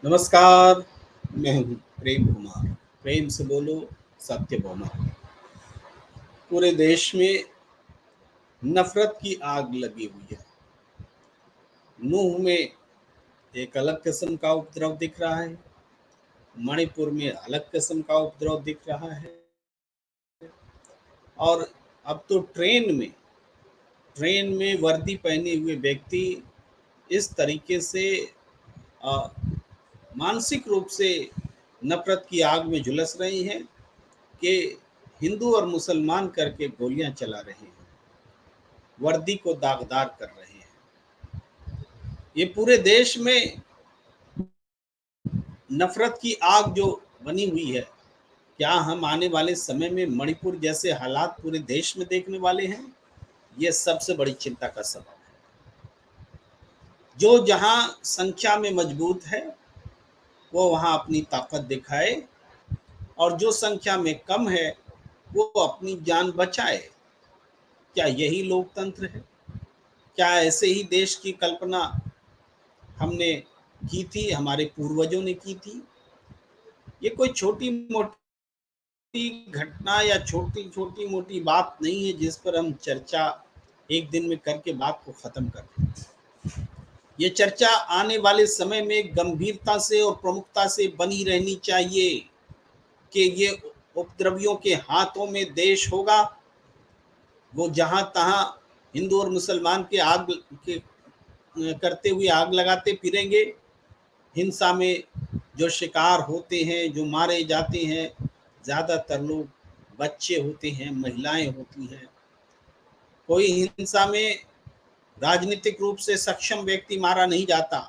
नमस्कार। मैं हूँ प्रेम कुमार। प्रेम से बोलो, सत्य बोलो। पूरे देश में नफरत की आग लगी हुई है। नूह में एक अलग किस्म का उपद्रव दिख रहा है। मणिपुर में अलग किस्म का उपद्रव दिख रहा है। और अब तो ट्रेन में वर्दी पहने हुए व्यक्ति इस तरीके से अ, मानसिक रूप से नफरत की आग में झुलस रहे हैं कि हिंदू और मुसलमान करके गोलियां चला रहे हैं, वर्दी को दागदार कर रहे हैं। ये पूरे देश में नफरत की आग जो बनी हुई है, क्या हम आने वाले समय में मणिपुर जैसे हालात पूरे देश में देखने वाले हैं? ये सबसे बड़ी चिंता का सबब है। जो जहां संख्या में मजबूत है वो वहां अपनी ताकत दिखाए, और जो संख्या में कम है वो अपनी जान बचाए। क्या यही लोकतंत्र है? क्या ऐसे ही देश की कल्पना हमने की थी, हमारे पूर्वजों ने की थी? ये कोई छोटी मोटी घटना या छोटी छोटी मोटी बात नहीं है जिस पर हम चर्चा एक दिन में करके बात को खत्म कर दें। ये चर्चा आने वाले समय में गंभीरता से और प्रमुखता से बनी रहनी चाहिए कि ये उपद्रवियों के हाथों में देश होगा, वो जहां तहां हिंदू और मुसलमान के आग के करते हुए आग लगाते फिरेंगे। हिंसा में जो शिकार होते हैं, जो मारे जाते हैं, ज़्यादातर लोग बच्चे होते हैं, महिलाएं होती हैं। कोई हिंसा में राजनीतिक रूप से सक्षम व्यक्ति मारा नहीं जाता।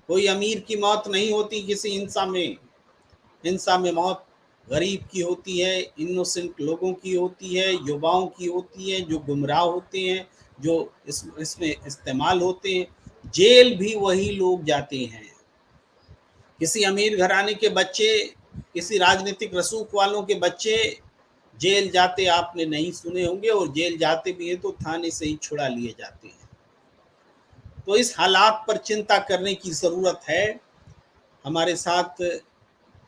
कोई अमीर की मौत नहीं होती किसी हिंसा में। हिंसा में मौत गरीब की होती है, इनोसेंट लोगों की होती है, युवाओं की होती है, जो गुमराह होते हैं, जो इसमें इस्तेमाल होते हैं। जेल भी वही लोग जाते हैं। किसी अमीर घराने के बच्चे, किसी राजनीतिक रसूख वालों के बच्चे जेल जाते आपने नहीं सुने होंगे, और जेल जाते भी हैं तो थाने से ही छुड़ा लिए जाते हैं। तो इस हालात पर चिंता करने की ज़रूरत है। हमारे साथ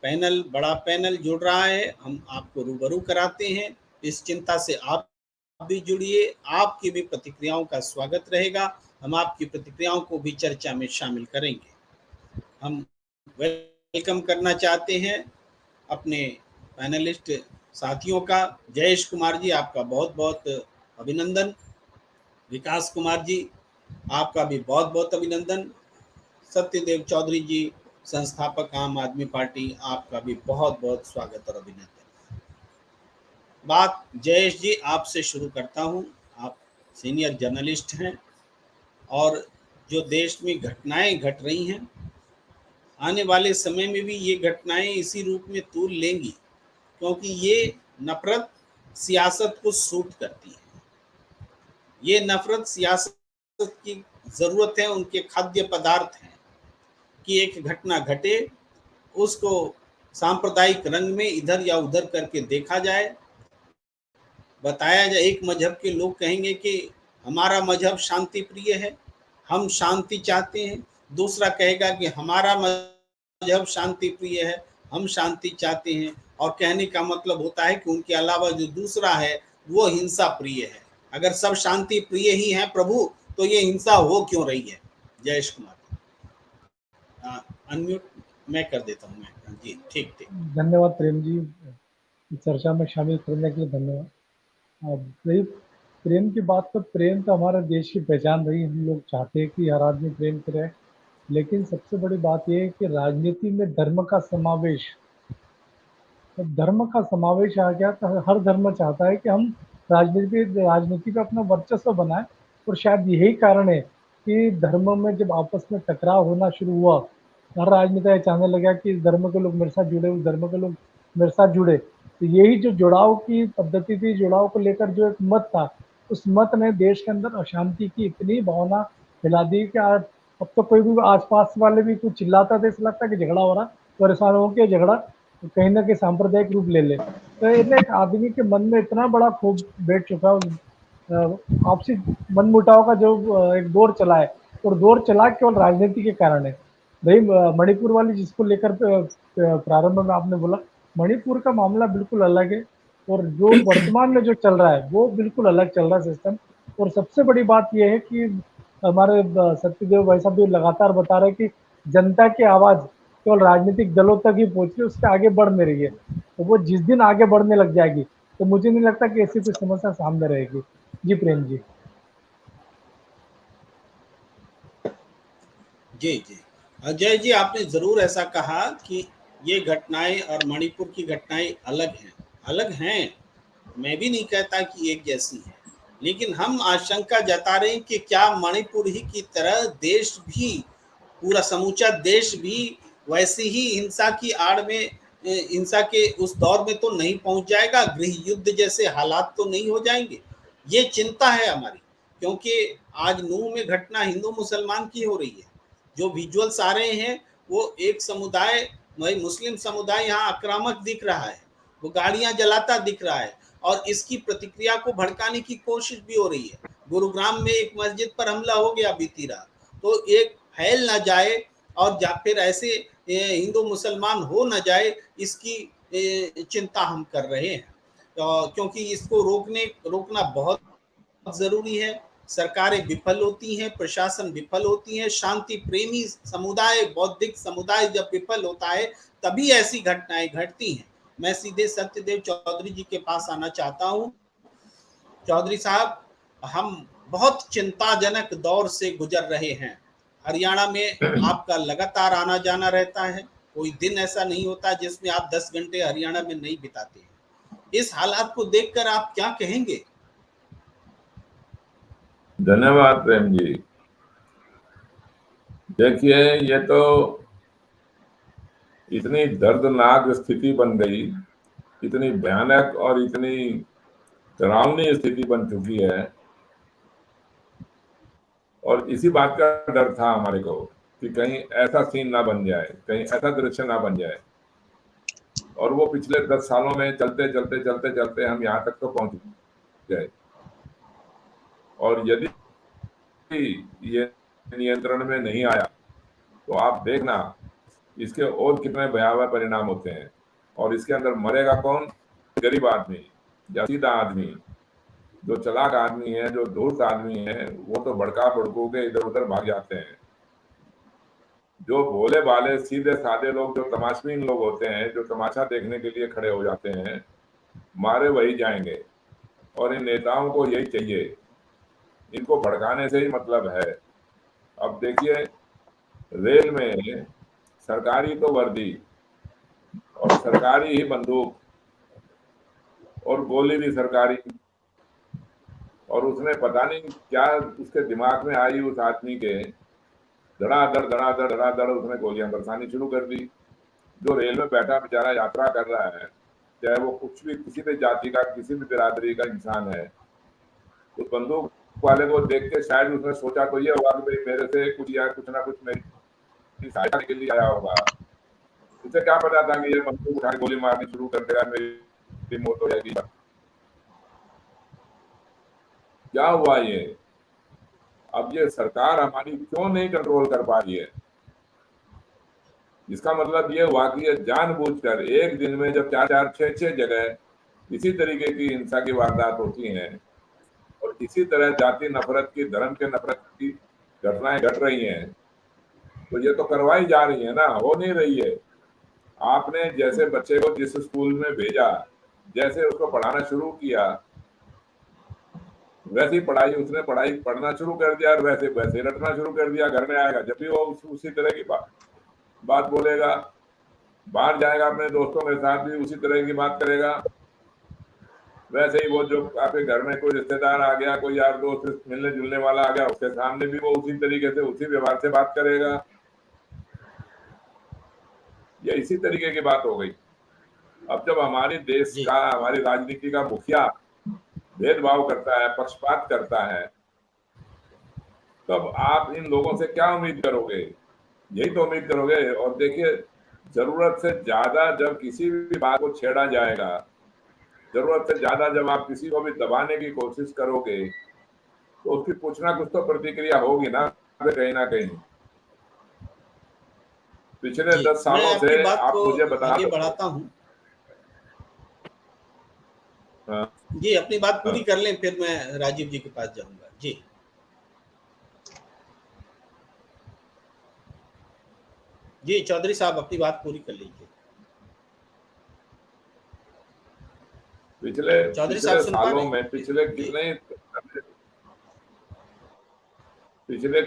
बड़ा पैनल जुड़ रहा है, हम आपको रूबरू कराते हैं। इस चिंता से आप भी जुड़िए, आपकी भी प्रतिक्रियाओं का स्वागत रहेगा। हम आपकी प्रतिक्रियाओं को भी चर्चा में शामिल करेंगे। हम वेलकम करना चाहते हैं अपने पैनलिस्ट साथियों का। जयेश कुमार जी, आपका बहुत बहुत अभिनंदन। विकास कुमार जी, आपका भी बहुत बहुत अभिनंदन। सत्यदेव चौधरी जी, संस्थापक आम आदमी पार्टी, आपका भी बहुत बहुत स्वागत और अभिनंदन। बात जयेश जी आपसे शुरू करता हूं। आप सीनियर जर्नलिस्ट हैं, और जो देश में घटनाएं घट रही हैं, आने वाले समय में भी ये घटनाएं इसी रूप में तूल लेंगी, क्योंकि ये नफरत सियासत को सूट करती है। ये नफरत सियासत की ज़रूरत है, उनके खाद्य पदार्थ हैं कि एक घटना घटे, उसको सांप्रदायिक रंग में इधर या उधर करके देखा जाए, बताया जाए। एक मजहब के लोग कहेंगे कि हमारा मजहब शांति प्रिय है, हम शांति चाहते हैं। दूसरा कहेगा कि हमारा मजहब शांति प्रिय है, हम शांति चाहते हैं। और कहने का मतलब होता है कि उनके अलावा जो दूसरा है वो हिंसा प्रिय है। अगर सब शांति प्रिय ही हैं प्रभु, तो ये हिंसा हो क्यों रही है? जयेश कुमार अनम्यूट मैं कर देता हूँ। मैं जी, ठीक ठीक। धन्यवाद प्रेम जी, इस चर्चा में शामिल करने के लिए धन्यवाद। रही प्रेम की बात, तो प्रेम तो हमारे देश की पहचान रही। हम लोग चाहते हैं कि हर आदमी प्रेम करे, लेकिन सबसे बड़ी बात यह है कि राजनीति में धर्म का समावेश, जब धर्म का समावेश आ गया तो हर धर्म चाहता है कि हम राजनीति पे अपना वर्चस्व बनाए। और शायद यही कारण है कि धर्म में जब आपस में टकराव होना शुरू हुआ, हर राजनेता ये चाहने लगा कि इस धर्म के लोग मेरे साथ जुड़े, उस धर्म के लोग मेरे साथ जुड़े। तो यही जो जुड़ाव की पद्धति थी, जुड़ाव को लेकर जो एक मत था, उस मत ने देश के अंदर अशांति की इतनी भावना फैला दी कि आज अब तो कोई भी आसपास वाले भी कुछ चिल्लाता था, ऐसा लगता कि झगड़ा हो रहा, परेशान हो के झगड़ा कहीं ना कहीं सांप्रदायिक रूप ले ले। तो इतने एक आदमी के मन में इतना बड़ा खूब बैठ चुका आपसी मनमुटाव का जो एक दौर चला है, और दौर चला केवल राजनीति के कारण है। रही मणिपुर वाली जिसको लेकर प्रारंभ में आपने बोला, मणिपुर का मामला बिल्कुल अलग है और जो वर्तमान में जो चल रहा है वो बिल्कुल अलग चल रहा है सिस्टम। और सबसे बड़ी बात यह है कि हमारे सत्यदेव भाई साहब भी लगातार बता रहे हैं कि जनता की आवाज केवल राजनीतिक दलों तक ही पहुंच रही है, उससे आगे बढ़ नहीं रही है। तो वो जिस दिन आगे बढ़ने लग जाएगी तो मुझे नहीं लगता कि ऐसी कोई समस्या सामने रहेगी। जी प्रेम जी। जी जी, अजय जी, आपने ज़रूर ऐसा कहा कि ये घटनाएं और मणिपुर की घटनाएं अलग हैं। मैं भी नहीं कहता कि एक जैसी है, लेकिन हम आशंका जता रहे हैं कि क्या मणिपुर ही की तरह देश भी, पूरा समूचा देश भी वैसी ही हिंसा की आड़ में, हिंसा के उस दौर में तो नहीं पहुंच जाएगा, गृह युद्ध जैसे हालात तो नहीं हो जाएंगे। ये चिंता है हमारी, क्योंकि आज नूह में घटना हिंदू मुसलमान की हो रही है। जो विजुअल्स आ रहे हैं वो एक समुदाय, वही मुस्लिम समुदाय यहाँ आक्रामक दिख रहा है, वो गाड़ियां जलाता दिख रहा है और इसकी प्रतिक्रिया को भड़काने की कोशिश भी हो रही है। गुरुग्राम में एक मस्जिद पर हमला हो गया बीती रात, तो एक फैल ना जाए और फिर ऐसे हिंदू मुसलमान हो ना जाए, इसकी चिंता हम कर रहे हैं। क्योंकि इसको रोकना बहुत ज़रूरी है। सरकारें विफल होती हैं, प्रशासन विफल होती है, शांति प्रेमी समुदाय, बौद्धिक समुदाय जब विफल होता है तभी ऐसी घटनाएं घटती हैं। मैं सीधे सत्यदेव चौधरी जी के पास आना चाहता हूँ। चौधरी साहब, हम बहुत चिंताजनक दौर से गुजर रहे हैं। हरियाणा में आपका लगातार आना जाना रहता है, कोई दिन ऐसा नहीं होता जिसमें आप 10 घंटे हरियाणा में नहीं बिताते हैं। इस हालात को देखकर आप क्या कहेंगे? धन्यवाद प्रेम जी। देखिए, ये तो इतनी दर्दनाक स्थिति बन गई, इतनी भयानक और इतनी डरावनी स्थिति बन चुकी है, और इसी बात का डर था हमारे को कि कहीं ऐसा सीन ना बन जाए, कहीं ऐसा दृश्य ना बन जाए। और वो पिछले 10 सालों में चलते चलते चलते चलते हम यहाँ तक तो पहुंच गए। और यदि ये नियंत्रण में नहीं आया तो आप देखना इसके और कितने भयावह परिणाम होते हैं। और इसके अंदर मरेगा कौन? गरीब आदमी या सीधा आदमी। जो चालाक आदमी है, जो धूर्त आदमी है, वो तो भड़का भड़कू के इधर उधर भाग जाते हैं। जो भोले भाले सीधे साधे लोग, जो तमाशबीन लोग होते हैं, जो तमाशा देखने के लिए खड़े हो जाते हैं, मारे वही जाएंगे। और इन नेताओं को यही चाहिए, इनको भड़काने से ही मतलब है। अब देखिए, रेल में सरकारी तो वर्दी और सरकारी ही बंदूक और गोली भी सरकारी। और उसने पता नहीं क्या उसके दिमाग में आई उस आदमी के, धड़ाधड़ धड़ाधड़ धड़ाधड़ उसने गोलियां बरसानी शुरू कर दी। जो रेल में बैठा बेचारा यात्रा कर रहा है, चाहे वो कुछ भी, किसी भी जाति का, किसी भी बिरादरी का इंसान है, उस बंदूक वाले को देख के शायद उसने सोचा तो ये होगा कि भाई मेरे से कुछ या कुछ ना कुछ मेरी सहायता के लिए आया होगा। उसे क्या पता था कि ये बंदूक उठा के गोली मारनी शुरू कर देगा, मेरी मौत हो जाएगी। क्या हुआ ये? अब ये सरकार हमारी क्यों नहीं कंट्रोल कर पा रही है? इसका मतलब ये हुआ कि ये जानबूझकर एक दिन में जब 4-4, 6-6 जगह इसी तरीके की हिंसा की वारदात होती हैं और इसी तरह जाति नफरत की, धर्म के नफरत की घटनाएं घट रही हैं, तो ये तो करवाई जा रही है ना, हो नहीं रही है। आपने जैसे बच्चे को जिस स्कूल में भेजा, जैसे उसको पढ़ाना शुरू किया, वैसी पढ़ाई उसने पढ़ना शुरू कर दिया और वैसे वैसे रटना शुरू कर दिया। घर में आएगा जब भी वो उसी तरह की बात बोलेगा, बाहर जाएगा अपने दोस्तों के साथ भी उसी तरह की बात करेगा। वैसे ही वो जो आपके घर में कोई रिश्तेदार आ गया, कोई यार दोस्त मिलने जुलने वाला आ गया, उसके सामने भी वो उसी तरीके से, उसी व्यवहार से बात करेगा। ये इसी तरीके की बात हो गई। अब जब हमारे देश का, हमारी राजनीति का मुखिया भेदभाव करता है, पक्षपात करता है, तब आप इन लोगों से क्या उम्मीद करोगे? यही तो उम्मीद करोगे। और देखिए, जरूरत से ज्यादा जब किसी भी बात को छेड़ा जाएगा, जरूरत से ज्यादा जब आप किसी को भी दबाने की कोशिश करोगे, तो उसकी कुछ ना कुछ तो प्रतिक्रिया होगी ना, कहीं ना कहीं। पिछले जी 10 मैं सालों अपनी से बात आप को मुझे बता आगे दो। बढ़ाता हूँ। हाँ, जी अपनी बात पूरी हाँ। कर लें, फिर मैं राजीव जी के पास जाऊंगा। जी जी चौधरी साहब अपनी बात पूरी कर लीजिए। पिछले चौधरी साहब पिछले सुन पा रहे सालों हैं? में पिछले जी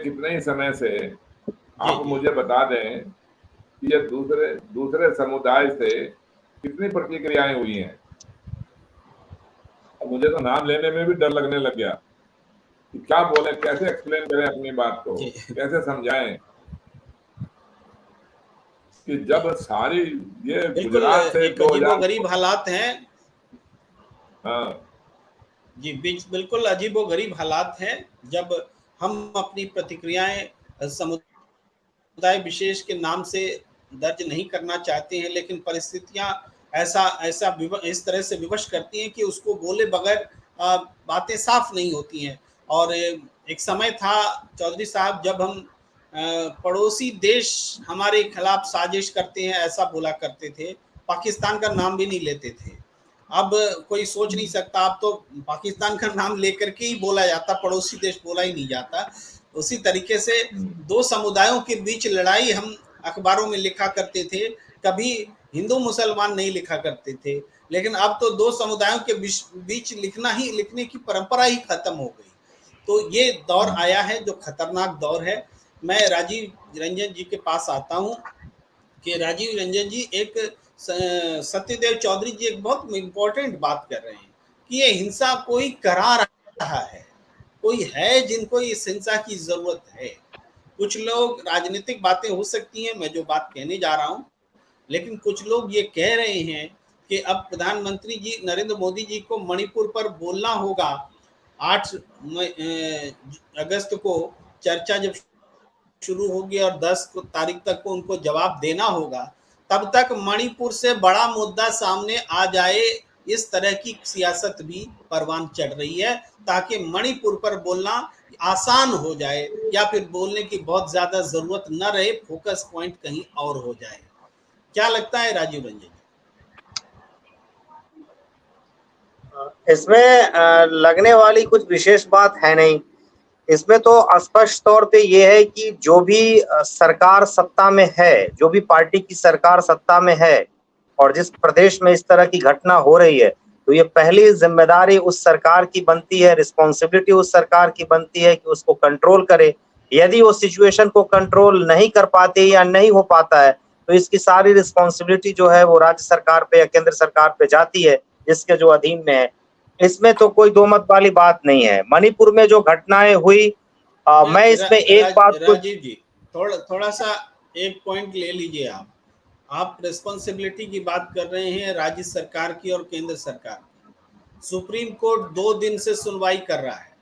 कितने ही समय से जी आप जी मुझे बता दें कि ये दूसरे दूसरे समुदाय से कितनी प्रतिक्रियाएं हुई हैं। अब मुझे तो नाम लेने में भी डर लगने लग गया कि क्या बोले, कैसे एक्सप्लेन करें अपनी बात को, जी कैसे समझाएं कि जब सारी ये बिल्कुल गुजरात से एक अजीबोगरीब 2000। हालात हैं। हाँ, जी बिल्कुल अजीबोगरीब हालात हैं, जब हम अपनी प्रतिक्रियाएं समुदाय विशेष के नाम से दर्ज नहीं करना चाहते हैं, लेकिन परिस्थितियां ऐसा ऐसा इस तरह से विवश करती हैं कि उसको बोले बगैर बातें साफ नहीं होती हैं। और एक समय था चौधरी साहब, जब हम पड़ोसी देश हमारे खिलाफ साजिश करते हैं ऐसा बोला करते थे, पाकिस्तान का नाम भी नहीं लेते थे। अब कोई सोच नहीं सकता, अब तो पाकिस्तान का नाम लेकर के ही बोला जाता, पड़ोसी देश बोला ही नहीं जाता। उसी तरीके से दो समुदायों के बीच लड़ाई हम अखबारों में लिखा करते थे, कभी हिंदू मुसलमान नहीं लिखा करते थे। लेकिन अब तो दो समुदायों के बीच लिखने की परंपरा ही खत्म हो गई। तो ये दौर आया है जो खतरनाक दौर है। मैं राजीव रंजन जी के पास आता हूँ कि राजीव रंजन जी, एक सत्यदेव चौधरी जी एक बहुत इम्पोर्टेंट बात कर रहे हैं कि ये हिंसा कोई करा रहा है, कोई है जिनको इस हिंसा की जरूरत है। कुछ लोग, राजनीतिक बातें हो सकती हैं मैं जो बात कहने जा रहा हूँ, लेकिन कुछ लोग ये कह रहे हैं कि अब प्रधानमंत्री जी नरेंद्र मोदी जी को मणिपुर पर बोलना होगा। 8 अगस्त को चर्चा जब शुरू होगी और 10 तारीख तक को उनको जवाब देना होगा, तब तक मणिपुर से बड़ा मुद्दा सामने आ जाए, इस तरह की सियासत भी परवान चढ़ रही है, ताकि मणिपुर पर बोलना आसान हो जाए या फिर बोलने की बहुत ज्यादा जरूरत न रहे, फोकस पॉइंट कहीं और हो जाए। क्या लगता है राजीव रंजन जी? इसमें लगने वाली कुछ विशेष बात है नहीं। इसमें तो स्पष्ट तौर पे ये है कि जो भी सरकार सत्ता में है, जो भी पार्टी की सरकार सत्ता में है और जिस प्रदेश में इस तरह की घटना हो रही है, तो ये पहली जिम्मेदारी उस सरकार की बनती है, रिस्पॉन्सिबिलिटी उस सरकार की बनती है कि उसको कंट्रोल करे। यदि वो सिचुएशन को कंट्रोल नहीं कर पाते या नहीं हो पाता है, तो इसकी सारी रिस्पॉन्सिबिलिटी जो है वो राज्य सरकार पे या केंद्र सरकार पे जाती है, जिसके जो अधीन में है। इसमें तो कोई दो मत वाली बात नहीं है। मणिपुर में जो घटनाएं हुई, मैं इसमें एक बात को राजीव जी, थोड़ा सा एक पॉइंट ले लीजिए। आप रिस्पॉन्सिबिलिटी की बात कर रहे हैं राज्य सरकार की और केंद्र सरकार की। सुप्रीम कोर्ट 2 दिन से सुनवाई कर रहा है।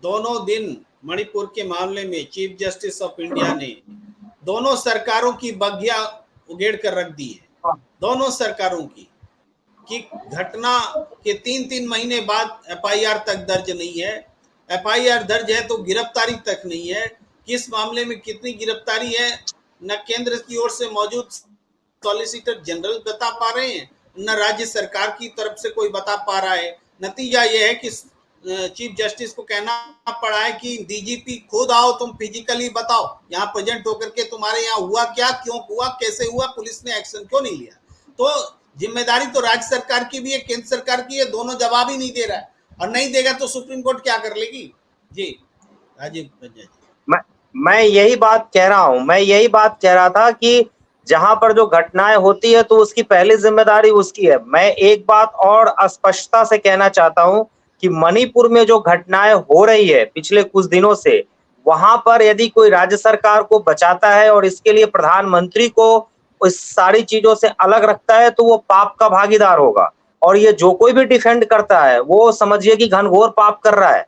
दोनों दिन मणिपुर के मामले में चीफ जस्टिस ऑफ इंडिया ने दोनों सरकारों की बगिया उगेड़ कर रख दी है, दोनों सरकारों की, कि घटना के 3-3 महीने बाद एफआईआर तक दर्ज नहीं है। एफआईआर दर्ज है तो गिरफ्तारी तक नहीं है। किस मामले में कितनी गिरफ्तारी है न केंद्र की ओर से मौजूद सॉलिसिटर जनरल बता पा रहे हैं, न राज्य सरकार की तरफ से कोई बता पा रहा है। नतीजा यह है कि चीफ जस्टिस को कहना पड़ा है कि डीजीपी खुद आओ, तुम फिजिकली बताओ, यहाँ प्रेजेंट होकर के तुम्हारे यहाँ हुआ क्या, क्यों हुआ, कैसे हुआ, पुलिस ने एक्शन क्यों नहीं लिया। तो जिम्मेदारी तो राज्य सरकार की भी है, केंद्र सरकार की है, दोनों जवाब ही नहीं दे रहा है। और नहीं देगा तो सुप्रीम कोर्ट क्या कर लेगी? जी राजीव रंजन जी। मैं यही बात कह रहा हूं, मैं यही बात कह रहा था कि जहां पर जो घटनाएं होती है तो उसकी पहली जिम्मेदारी उसकी है। मैं एक बात और स्पष्टता से कहना चाहता हूं कि मणिपुर में जो घटनाएं हो रही है पिछले कुछ दिनों से, वहां पर यदि कोई राज्य सरकार को बचाता है और इसके लिए प्रधानमंत्री को इस सारी चीजों से अलग रखता है, तो वो पाप का भागीदार होगा। और ये जो कोई भी डिफेंड करता है वो समझिए कि घनघोर पाप कर रहा है।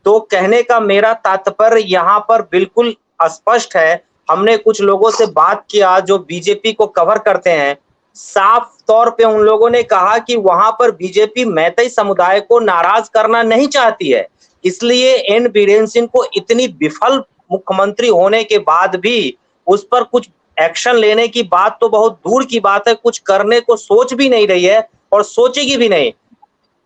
तो कहने का मेरा तात्पर्य यहाँ पर बिल्कुल स्पष्ट है। हमने कुछ लोगों से बात किया जो बीजेपी को कवर करते हैं, साफ तौर पे उन लोगों ने कहा कि वहां पर बीजेपी मैतेई समुदाय को नाराज करना नहीं चाहती है, इसलिए एन बीरेन सिंह को इतनी विफल मुख्यमंत्री होने के बाद भी उस पर कुछ एक्शन लेने की बात तो बहुत दूर की बात है, कुछ करने को सोच भी नहीं रही है और सोचेगी भी नहीं।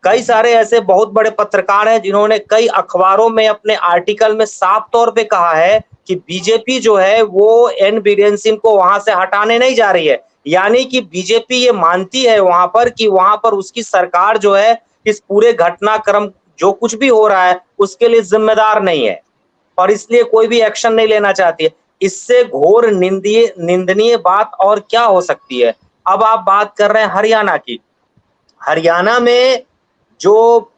कई सारे ऐसे बहुत बड़े पत्रकार हैं जिन्होंने कई अखबारों में अपने आर्टिकल में साफ तौर पे कहा है कि बीजेपी जो है वो एन बीरेन सिंह को वहां से हटाने नहीं जा रही है। यानी कि बीजेपी ये मानती है वहां पर कि वहां पर उसकी सरकार जो है इस पूरे घटनाक्रम जो कुछ भी हो रहा है उसके लिए जिम्मेदार नहीं है और इसलिए कोई भी एक्शन नहीं लेना चाहती है। इससे घोर निंदनीय बात और क्या हो सकती है। अब आप बात कर रहे हैं हरियाणा की। हरियाणा में जो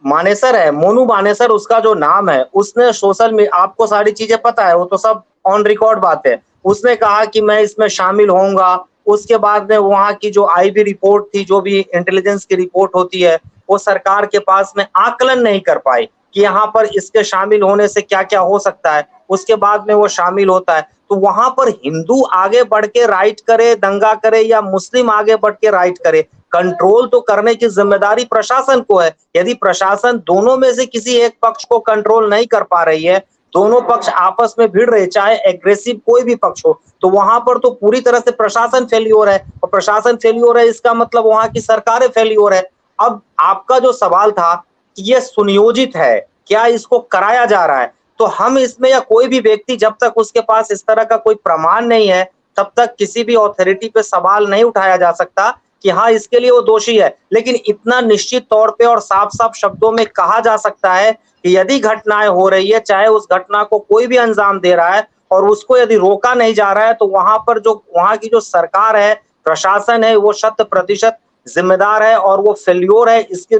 मानेसर है, मोनू मानेसर उसका जो नाम है, उसने सोशल मीडिया, आपको सारी चीजें पता है, वो तो सब ऑन रिकॉर्ड बात है। उसने कहा कि मैं इसमें शामिल होऊंगा। उसके बाद में वहां की जो आईबी रिपोर्ट थी, जो भी इंटेलिजेंस की रिपोर्ट होती है, वो सरकार के पास में आकलन नहीं कर पाई कि यहाँ पर इसके शामिल होने से क्या क्या हो सकता है। उसके बाद में वो शामिल होता है तो वहां पर हिंदू आगे बढ़ के राइट करे, दंगा करे, या मुस्लिम आगे बढ़ के राइट करे, कंट्रोल तो करने की जिम्मेदारी प्रशासन को है। यदि प्रशासन दोनों में से किसी एक पक्ष को कंट्रोल नहीं कर पा रही है, दोनों पक्ष आपस में भिड़ रहे, चाहे एग्रेसिव कोई भी पक्ष हो, तो वहां पर तो पूरी तरह से प्रशासन फेल्योर है। और प्रशासन फेल्योर है इसका मतलब वहां की सरकारें फेल्योर है। अब आपका जो सवाल था कि ये सुनियोजित है, क्या इसको कराया जा रहा है, तो हम इसमें, या कोई भी व्यक्ति जब तक उसके पास इस तरह का कोई प्रमाण नहीं है तब तक किसी भी अथॉरिटी पे सवाल नहीं उठाया जा सकता कि हाँ इसके लिए वो दोषी है। लेकिन इतना निश्चित तौर पे और साफ साफ शब्दों में कहा जा सकता है कि यदि घटनाएं हो रही है, चाहे उस घटना को कोई भी अंजाम दे रहा है और उसको यदि रोका नहीं जा रहा है, तो वहां पर जो वहां की जो सरकार है, प्रशासन है, वो 100% जिम्मेदार है और वो फेल्योर है। इसकी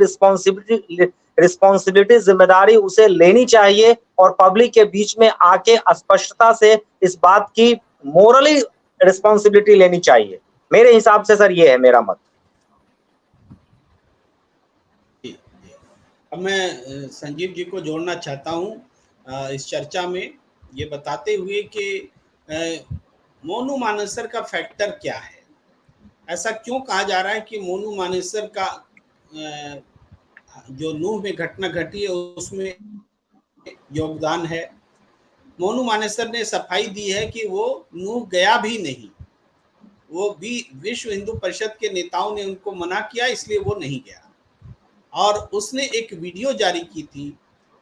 रिस्पॉन्सिबिलिटी जिम्मेदारी उसे लेनी चाहिए और पब्लिक के बीच में आके स्पष्टता से इस बात की मोरली रिस्पॉन्सिबिलिटी लेनी चाहिए। मेरे हिसाब से सर ये है मेरा मत। अब मैं संजीव जी को जोड़ना चाहता हूं इस चर्चा में, ये बताते हुए कि मोनू मानेसर का फैक्टर क्या है। ऐसा क्यों कहा जा रहा है कि मोनू मानेसर का जो नूह में घटना घटी है उसमें योगदान है। मोनू मानेसर ने सफाई दी है कि वो नूह गया भी नहीं, वो भी विश्व हिंदू परिषद के नेताओं ने उनको मना किया, इसलिए वो नहीं गया। और उसने एक वीडियो जारी की थी।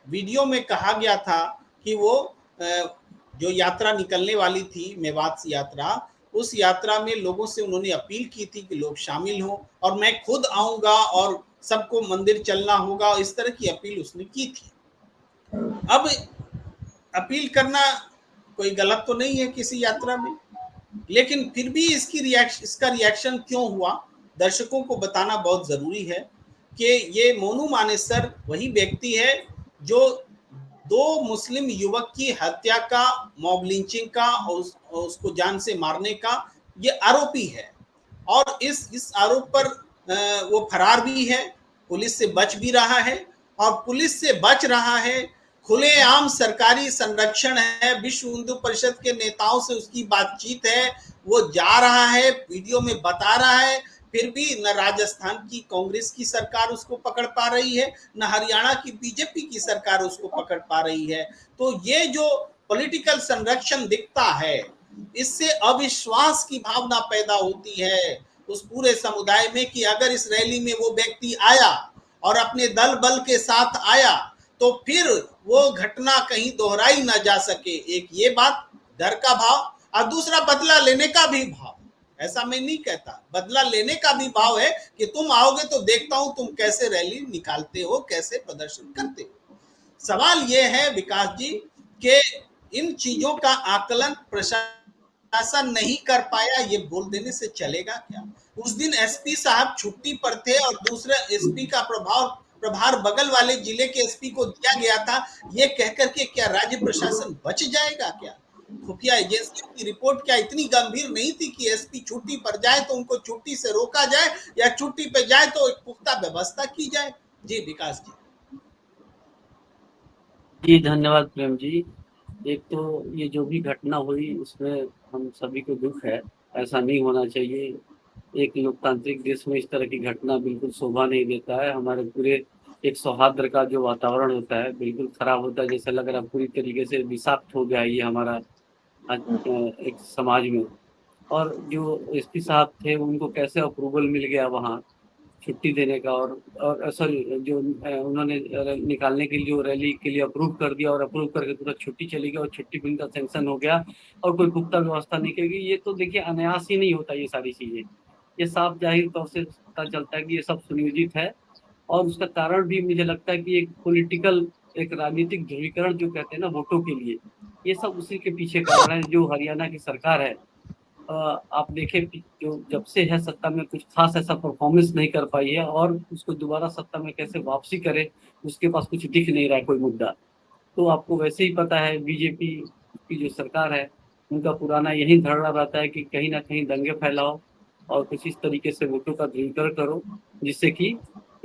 वीडियो में कहा गया था कि वो जो यात्रा निकलने वाली थी, मेवात यात्रा, उस यात्रा में लोगों से उन्होंने अपील की थी कि लोग शामिल हों और मैं खुद आऊंगा और सबको मंदिर चलना होगा, इस तरह की अपील उसने की थी। अब अपील करना कोई गलत तो नहीं है किसी यात्रा में, लेकिन फिर भी इसका रिएक्शन क्यों हुआ, दर्शकों को बताना बहुत जरूरी है कि ये मोनू मानेसर वही व्यक्ति है जो 2 मुस्लिम युवक की हत्या का, मॉब लिंचिंग का और उसको जान से मारने का ये आरोपी है। और इस आरोप पर वो फरार भी है, पुलिस से बच भी रहा है। और पुलिस से बच रहा है, खुलेआम सरकारी संरक्षण है, विश्व हिंदू परिषद के नेताओं से उसकी बातचीत है, वो जा रहा है, वीडियो में बता रहा है, फिर भी न राजस्थान की कांग्रेस की सरकार उसको पकड़ पा रही है, न हरियाणा की बीजेपी की सरकार उसको पकड़ पा रही है। तो ये जो पॉलिटिकल संरक्षण दिखता है, इससे अविश्वास की भावना पैदा होती है उस पूरे समुदाय में कि अगर इस रैली में वो व्यक्ति आया और अपने दल बल के साथ आया तो फिर वो घटना कहीं दोहराई ना जा सके। एक ये बात, डर का भाव, और दूसरा बदला लेने का भी भाव। ऐसा मैं नहीं कहता, बदला लेने का भी भाव है कि तुम आओगे तो देखता हूं तुम कैसे रैली निकालते हो, कैसे प्रदर्शन करते हो। सवाल ये है विकास जी कि इन चीजों का आकलन प्रशासन नहीं कर पाया, ये बोल देने से चलेगा क्या? उस दिन एसपी साहब छुट्टी पर थे और दूसरे एसपी का प्रभार बगल वाले जिले के एसपी को दिया गया था, ये कहकर के क्या राज्य प्रशासन बच जाएगा क्या? खुफिया एजेंसियों की रिपोर्ट क्या इतनी गंभीर नहीं थी कि एसपी छुट्टी पर जाए तो उनको छुट्टी से रोका जाए, या छुट्टी पर जाए तो एक पुख्ता व्यवस्था की जाए? जी विकास जी धन्यवाद प्रेम जी। एक तो ये जो भी घटना हुई उसमें हम सभी को दुख है, ऐसा नहीं होना चाहिए। एक लोकतांत्रिक देश में इस तरह की घटना बिल्कुल शोभा नहीं देता है। हमारे पूरे एक सौहार्द का जो वातावरण होता है बिल्कुल खराब होता है, जैसे लग रहा है पूरी तरीके से विषाक्त हो गया है ये हमारा एक समाज में। और जो एसपी साहब थे उनको कैसे अप्रूवल मिल गया वहाँ छुट्टी देने का, और सॉरी जो उन्होंने निकालने के लिए जो रैली के लिए अप्रूव कर दिया और अप्रूव करके तुरंत छुट्टी चली गई और छुट्टी बिल का सैंक्शन हो गया और कोई पुख्ता व्यवस्था नहीं की गई। ये तो देखिए अनायास ही नहीं होता ये सारी चीजें, ये साफ जाहिर तौर से पता चलता है कि ये सब सुनियोजित है। और उसका कारण भी मुझे लगता है कि एक पॉलिटिकल, एक राजनीतिक ध्रुवीकरण जो कहते हैं ना वोटों के लिए, ये सब उसी के पीछे कारण है। जो हरियाणा की सरकार है, आप देखें कि जो जब से है सत्ता में कुछ खास ऐसा परफॉर्मेंस नहीं कर पाई है, और उसको दोबारा सत्ता में कैसे वापसी करे उसके पास कुछ दिख नहीं रहा है कोई मुद्दा। तो आपको वैसे ही पता है बीजेपी की जो सरकार है उनका पुराना यही धरना रहता है कि कहीं ना कहीं दंगे फैलाओ और कुछ इस तरीके से वोटों का ध्रुवीकरण करो, जिससे कि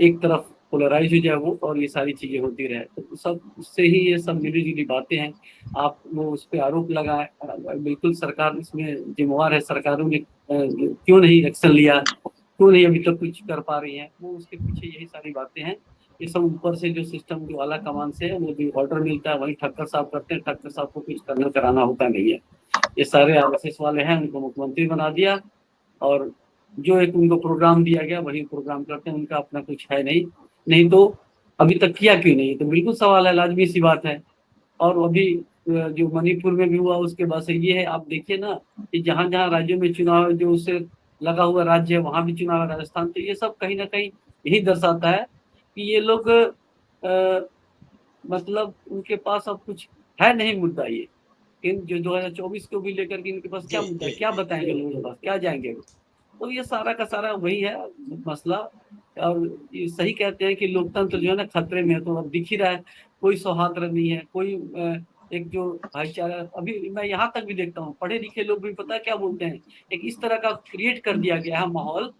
एक तरफ पोलराइज हो जाए वो और ये सारी चीजें होती रहे। तो सब उससे ही ये सब मिली जुली बातें हैं। आप वो उस पर आरोप लगाए, बिल्कुल सरकार इसमें जिम्मेवार है, सरकारों ने क्यों नहीं एक्शन लिया, क्यों नहीं अभी तक कुछ कर पा रही है, वो उसके पीछे यही सारी बातें हैं। ये सब ऊपर से जो सिस्टम जो आला कमान से है वो जो ऑर्डर मिलता है वही ठक्कर साहब करते हैं, ठक्कर साहब को कुछ करना कराना होता नहीं है। ये सारे आरएसएस वाले हैं, उनको मुख्यमंत्री बना दिया और जो एक उनको प्रोग्राम दिया गया वही प्रोग्राम करते हैं, उनका अपना कुछ है नहीं। नहीं तो अभी तक किया क्यों नहीं, तो बिल्कुल सवाल है, लाजमी सी बात है। और अभी जो मणिपुर में भी हुआ उसके बाद से ये है, आप देखिए ना कि जहां जहां राज्यों में चुनाव जो उससे लगा हुआ राज्य है वहां भी चुनाव है, राजस्थान, तो ये सब कहीं ना कहीं यही दर्शाता है कि ये लोग मतलब उनके पास अब कुछ है नहीं मुद्दा। ये इन जो 2024 को भी लेकर के इनके पास क्या जी मुद्दा है, जी क्या जी बताएंगे लोगों के पास, क्या जाएंगे वो? तो ये सारा का सारा वही है मसला। और ये सही कहते हैं कि लोकतंत्र जो है ना खतरे में है, तो अब दिख ही रहा है कोई सौहार्द नहीं है, कोई एक जो भाईचारा, अभी मैं यहाँ तक भी देखता हूँ पढ़े लिखे लोग भी पता है क्या बोलते हैं, एक इस तरह का क्रिएट कर दिया गया है माहौल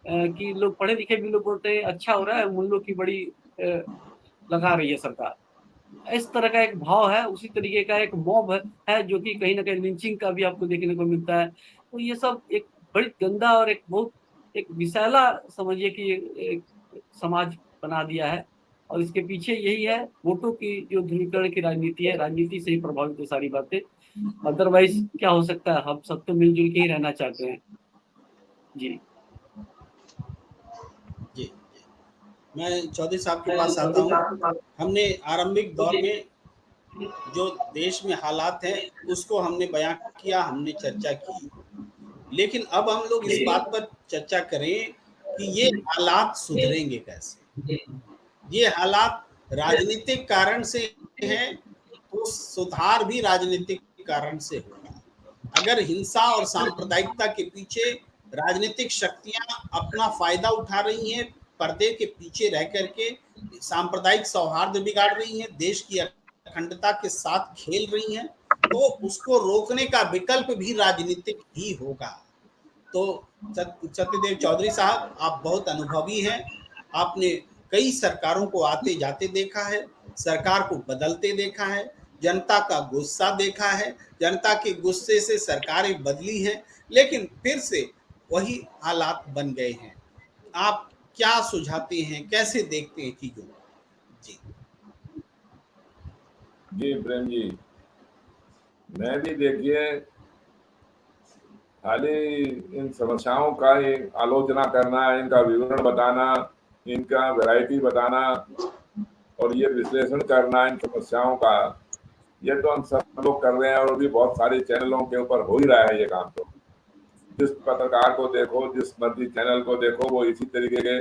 कि लोग पढ़े लिखे भी लोग बोलते हैं अच्छा हो रहा है, मूल्यों की बड़ी लगा रही है सरकार। इस तरह का एक भाव है, उसी तरीके का एक मॉब है जो कि कहीं ना कहीं लिंचिंग का भी आपको देखने को मिलता है। तो ये सब एक बड़ी गंदा और एक बहुत एक विषैला समझिए कि एक समाज बना दिया है। और इसके पीछे यही है वोटों की जो ध्रुवीकरण की राजनीति है, राजनीति से ही प्रभावित है सारी बातें। अदरवाइज क्या हो सकता है, हम सब तो मिलजुल के ही रहना चाहते हैं। जी जी। मैं चौधरी साहब के पास आता हूँ। हमने आरंभिक दौर में जो देश में हालात हैं उसको हमने बयां किया, हमने चर्चा की, लेकिन अब हम लोग इस बात पर चर्चा करें कि ये हालात सुधरेंगे कैसे। ये हालात राजनीतिक कारण से हैं तो सुधार भी राजनीतिक कारण से होगा। अगर हिंसा और सांप्रदायिकता के पीछे राजनीतिक शक्तियां अपना फायदा उठा रही हैं, पर्दे के पीछे रह करके सांप्रदायिक सौहार्द बिगाड़ रही हैं, देश की अखंडता के साथ खेल रही हैं, तो उसको रोकने का विकल्प भी राजनीतिक ही होगा। तो सत्यदेव चौधरी साहब, आप बहुत अनुभवी हैं, आपने कई सरकारों को आते जाते देखा है, सरकार को बदलते देखा है, जनता का गुस्सा देखा है, जनता के गुस्से से सरकारें बदली हैं, लेकिन फिर से वही हालात बन गए हैं। आप क्या सुझाते हैं, कैसे देखते हैं चीजों को? जी जी प्रेम जी, मैं भी देखिए खाली इन समस्याओं का आलोचना करना, इनका विवरण बताना, इनका वैरायटी बताना और ये विश्लेषण करना इन समस्याओं का, ये तो हम सब लोग कर रहे हैं और भी बहुत सारे चैनलों के ऊपर हो ही रहा है ये काम। तो जिस पत्रकार को देखो, जिस मर्जी चैनल को देखो, वो इसी तरीके के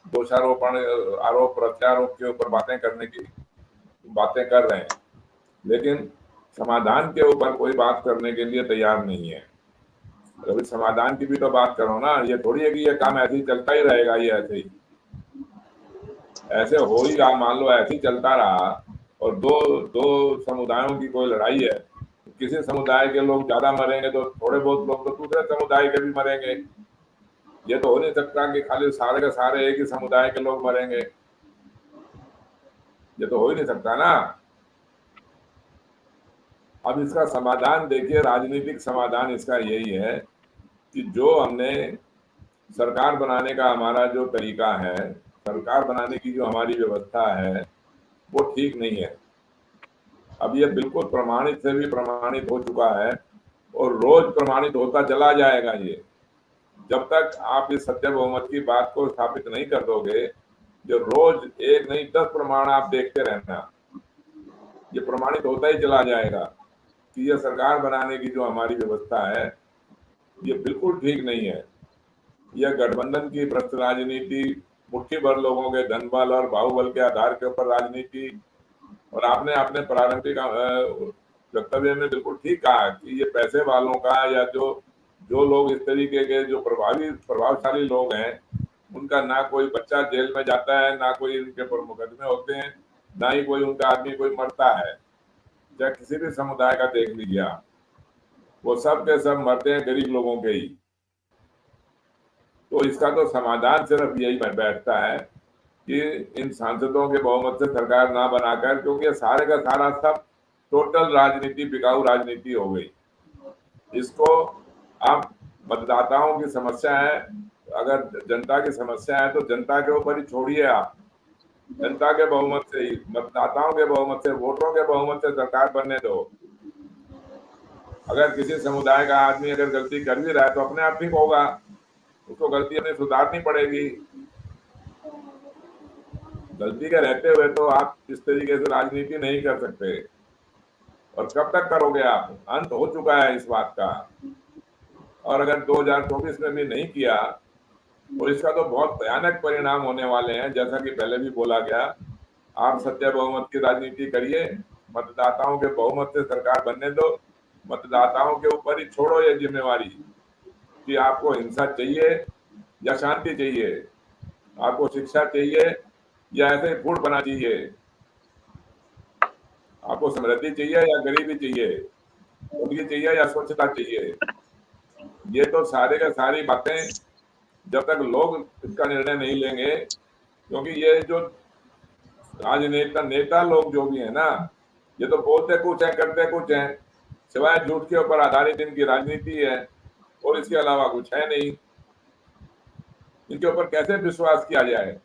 दोषारोपण, आरोप प्रत्यारोप के ऊपर बातें करने की बातें कर रहे हैं, लेकिन समाधान के ऊपर कोई बात करने के लिए तैयार नहीं है। कभी समाधान की भी तो बात करो ना। ये थोड़ी है कि ये काम ऐसे ही चलता ही रहेगा, ये ऐसे ही ऐसे हो ही रहा, मान लो ऐसे ही चलता रहा और दो दो समुदायों की कोई लड़ाई है, किसी समुदाय के लोग ज्यादा मरेंगे तो थोड़े बहुत लोग तो दूसरे समुदाय के भी मरेंगे। ये तो हो नहीं सकता कि खाली सारे के सारे एक ही समुदाय के लोग मरेंगे, ये तो हो ही नहीं सकता ना। अब इसका समाधान देखिए, राजनीतिक समाधान इसका यही है कि जो हमने सरकार बनाने का हमारा जो तरीका है, सरकार बनाने की जो हमारी व्यवस्था है, वो ठीक नहीं है। अब ये बिल्कुल प्रमाणित से भी प्रमाणित हो चुका है और रोज प्रमाणित होता चला जाएगा। ये जब तक आप इस सत्य बहुमत की बात को स्थापित नहीं कर दोगे, जो रोज एक नहीं 10 प्रमाण आप देखते रहना, ये प्रमाणित होता ही चला जाएगा कि ये सरकार बनाने की जो हमारी व्यवस्था है ये बिल्कुल ठीक नहीं है। यह गठबंधन की भ्रष्ट राजनीति, मुट्ठी भर लोगों के धनबल और बाहुबल के आधार के ऊपर राजनीति, और आपने अपने प्रारंभिक वक्तव्य में बिल्कुल ठीक कहा कि ये पैसे वालों का या जो लोग इस तरीके के जो प्रभावशाली लोग हैं, उनका ना कोई बच्चा जेल में जाता है, ना कोई उनके ऊपर मुकदमे होते हैं, ना ही कोई उनका आदमी कोई मरता है। चाहे किसी भी समुदाय का देख लीजिए आप, वो सब के सब मरते हैं गरीब लोगों के ही। तो इसका तो समाधान सिर्फ यही बैठता है कि इन सांसदों के बहुमत से सरकार ना बनाकर, क्योंकि सारे का सारा सब टोटल राजनीति, बिकाऊ राजनीति हो गई। इसको आप मतदाताओं की समस्या है, अगर जनता की समस्या है तो जनता के ऊपर ही छोड़िए। आप जनता के बहुमत से ही, मतदाताओं के बहुमत से, वोटरों के बहुमत से सरकार बनने दो। अगर किसी समुदाय का आदमी अगर गलती कर भी रहा है तो अपने आप ठीक होगा, उसको गलती अपनी सुधारनी पड़ेगी। गलती के रहते हुए तो आप इस तरीके से राजनीति नहीं कर सकते। और कब तक करोगे आप? अंत हो चुका है इस बात का। और अगर 2024 में भी नहीं किया तो इसका तो बहुत भयानक परिणाम होने वाले हैं। जैसा कि पहले भी बोला गया, आप सत्य बहुमत की राजनीति करिए, मतदाताओं के बहुमत से सरकार बनने दो। मतदाताओं के ऊपर ही छोड़ो ये जिम्मेवारी कि आपको हिंसा चाहिए या शांति चाहिए, आपको शिक्षा चाहिए या ऐसे ही फूट बना चाहिए, आपको समृद्धि चाहिए या गरीबी चाहिए, उनकी चाहिए या स्वच्छता चाहिए। ये तो सारे का सारी बातें जब तक लोग इसका निर्णय नहीं लेंगे, क्योंकि ये जो राजनेता नेता लोग जो भी है ना, ये तो बोलते कुछ है करते कुछ है, सिवाय झूठ के ऊपर आधारित इनकी राजनीति है और इसके अलावा कुछ है नहीं। इनके ऊपर कैसे विश्वास किया जाए?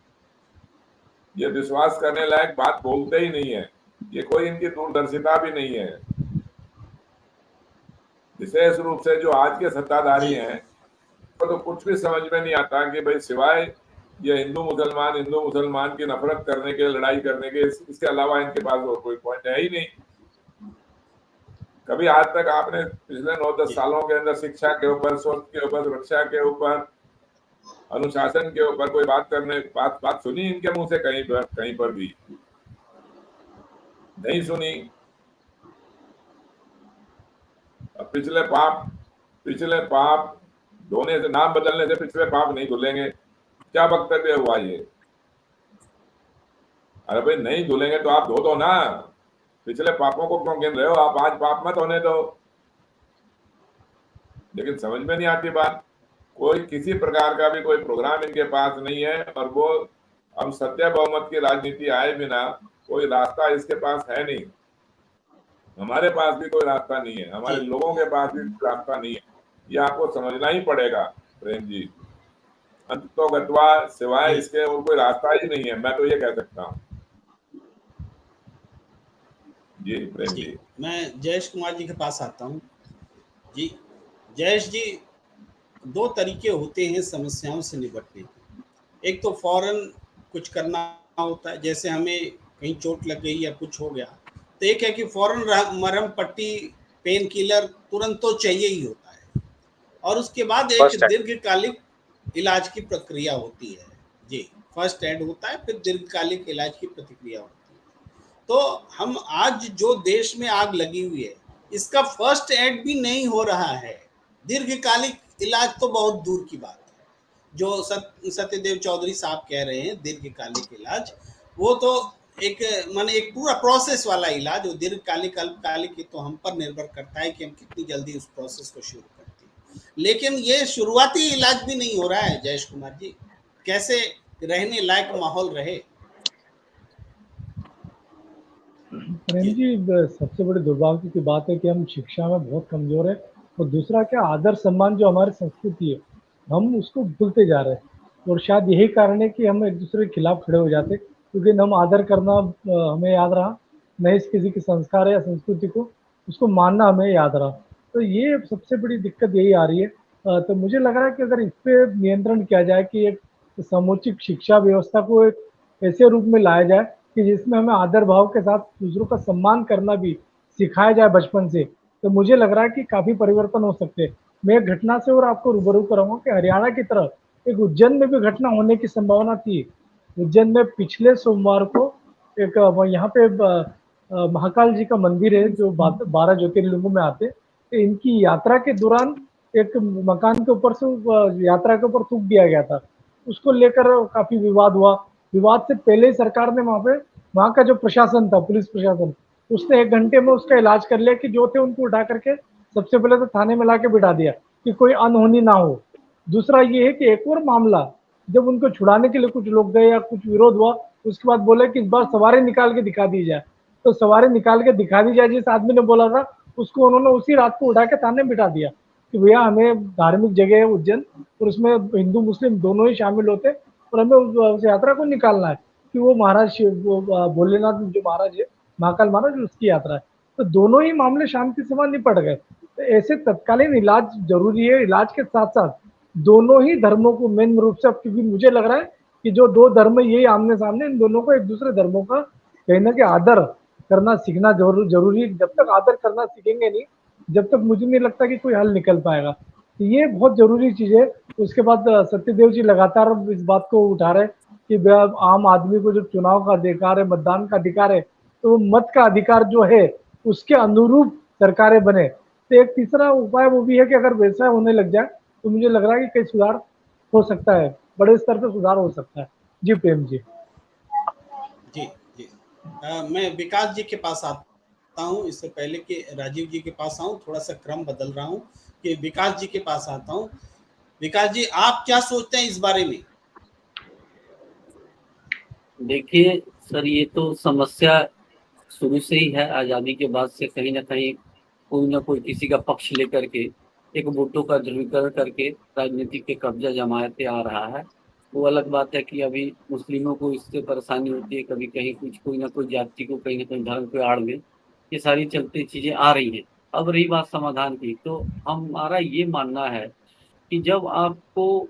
ये विश्वास करने लायक बात बोलते ही नहीं है। ये कोई इनकी दूरदर्शिता भी नहीं है। विशेष रूप से जो आज के सत्ताधारी हैं, तो कुछ भी समझ में नहीं आता कि भाई सिवाय ये हिंदू मुसलमान की नफरत करने के, लड़ाई करने के, इसके अलावा इनके पास और कोई पॉइंट है ही नहीं। कभी आज तक आपने पिछले 9-10 सालों के अंदर शिक्षा के ऊपर, स्वास्थ्य के ऊपर, सुरक्षा के ऊपर, अनुशासन के ऊपर कोई बात सुनी इनके मुंह से? कहीं पर भी नहीं सुनी। पिछले पाप धोने से, नाम बदलने से पिछले पाप नहीं धुलेंगे, क्या वक्तव्य हुआ ये? अरे भाई नहीं धुलेंगे तो आप धो दो ना, पिछले पापों को क्यों गिन रहे हो? आप आज पाप मत होने दो। लेकिन समझ में नहीं आती बात। कोई किसी प्रकार का भी कोई प्रोग्राम इनके पास नहीं है, और वो हम सत्य बहुमत की राजनीति आए बिना कोई रास्ता इसके पास है नहीं। हमारे पास भी कोई रास्ता नहीं है, हमारे लोगों के पास भी रास्ता नहीं है। ये आपको समझना ही पड़ेगा प्रेम जी। अंत तो गत्वा सिवाय इसके और कोई रास्ता ही नहीं है, मैं तो ये कह सकता हूँ। जी प्रेम जी, मैं जयेश कुमार जी के पास आता हूँ। जी जयेश जी, दो तरीके होते हैं समस्याओं से निपटने के। एक तो फौरन कुछ करना होता है, जैसे हमें कहीं चोट लग गई या कुछ हो गया, तो एक है कि फौरन मरहम पट्टी, पेन किलर तुरंत तो चाहिए ही होता है, और उसके बाद एक दीर्घकालिक इलाज की प्रक्रिया होती है। जी, फर्स्ट एड होता है, फिर दीर्घकालिक इलाज की प्रतिक्रिया होती है। तो हम आज जो देश में आग लगी हुई है, इसका फर्स्ट एड भी नहीं हो रहा है, दीर्घकालिक इलाज तो बहुत दूर की बात है। जो सत्यदेव चौधरी साहब कह रहे हैं दीर्घकालिक इलाज, वो तो एक माने एक पूरा प्रोसेस वाला इलाज, वो दीर्घकालिक अल्पकालिक तो हम पर निर्भर करता है कि हम कितनी जल्दी उस प्रोसेस को शुरू करते हैं। लेकिन ये शुरुआती इलाज भी नहीं हो रहा है। जयेश कुमार जी, कैसे रहने लायक माहौल रहे? प्रेम जी, सबसे बड़ी दुर्भाग्य की बात है कि हम शिक्षा में बहुत कमजोर है, और दूसरा क्या, आदर सम्मान जो हमारी संस्कृति है, हम उसको भूलते जा रहे हैं। और शायद यही कारण है कि हम एक दूसरे के खिलाफ खड़े हो जाते, क्योंकि हम आदर करना हमें याद रहा, नहीं किसी के संस्कार या संस्कृति को उसको मानना हमें याद रहा। तो ये सबसे बड़ी दिक्कत यही आ रही है। तो मुझे लग रहा है कि अगर इस पे नियंत्रण किया जाए कि एक समुचित शिक्षा व्यवस्था को एक ऐसे रूप में लाया जाए कि जिसमें हमें आदर भाव के साथ दूसरों का सम्मान करना भी सिखाया जाए बचपन से, तो मुझे लग रहा है कि काफ़ी परिवर्तन हो सकते हैं। मैं एक घटना से और आपको रूबरू कराऊँगा कि हरियाणा की तरफ एक उज्जैन में भी घटना होने की संभावना थी। उज्जैन में पिछले सोमवार को एक यहाँ पे महाकाल जी का मंदिर है जो 12 ज्योतिर्लिंगों में आते हैं। तो इनकी यात्रा के दौरान एक मकान के ऊपर से यात्रा के ऊपर थूक दिया गया था। उसको लेकर काफ़ी विवाद हुआ। विवाद से पहले ही सरकार ने वहाँ का जो प्रशासन था, पुलिस प्रशासन, उसने 1 घंटे में उसका इलाज कर लिया कि जो थे उनको उठा करके सबसे पहले तो थाने में लाके बिठा दिया कि कोई अनहोनी ना हो। दूसरा ये है कि एक और मामला, जब उनको छुड़ाने के लिए कुछ लोग गए या कुछ विरोध हुआ, उसके बाद बोले कि इस बार सवारी निकाल के दिखा दी जाए। तो सवारी निकाल के दिखा दी जाए जिस आदमी ने बोला था, उसको उन्होंने उसी रात को उठा के थाने में बिठा दिया कि भैया हमें धार्मिक जगह है उज्जैन और उसमें हिंदू मुस्लिम दोनों ही शामिल होते हैं और हमें उस यात्रा को निकालना है कि वो महाराज भोलेनाथ जो महाराज है, महाकाल महाराज, उसकी यात्रा है। तो दोनों ही मामले शांति से वहां निपट गए। तो ऐसे तत्कालीन इलाज जरूरी है। इलाज के साथ साथ दोनों ही धर्मों को मेन रूप से, अब क्योंकि मुझे लग रहा है कि जो दो धर्म यही आमने सामने, इन दोनों को एक दूसरे धर्मों का कहीं ना कहीं आदर करना सीखना जरूरी है। जब तक आदर करना सीखेंगे नहीं, जब तक मुझे नहीं लगता कि कोई हल निकल पाएगा। तो ये बहुत जरूरी चीज है। उसके बाद सत्यदेव जी लगातार इस बात को उठा रहे कि आम आदमी को जो चुनाव का अधिकार है, मतदान का अधिकार है, तो वो मत का अधिकार जो है उसके अनुरूप सरकारें बने। तो एक तीसरा उपाय वो भी है कि अगर वैसा होने लग जाए तो मुझे लग रहा है कि कई सुधार हो सकता है, बड़े स्तर पर सुधार हो सकता है। जी प्रेम जी। जी जी। मैं विकास जी के पास आता हूँ, इससे पहले कि राजीव जी के पास आऊँ, थोड़ा सा क्रम बदल रहा हूँ कि विकास जी के पास आता हूँ। विकास जी, आप क्या सोचते हैं इस बारे में? देखिए सर, ये तो समस्या शुरू से ही है। आज़ादी के बाद से कहीं ना कहीं कोई ना कोई किसी का पक्ष लेकर के एक वोटों का ध्रुवीकरण करके राजनीति पे कब्जा जमाते आ रहा है। वो अलग बात है कि अभी मुस्लिमों को इससे परेशानी होती है, कभी कहीं कुछ कोई ना कोई जाति को कहीं ना कहीं धर्म पे आड़ में ये सारी चलती चीजें आ रही हैं। अब रही बात समाधान की, तो हमारा ये मानना है कि जब आपको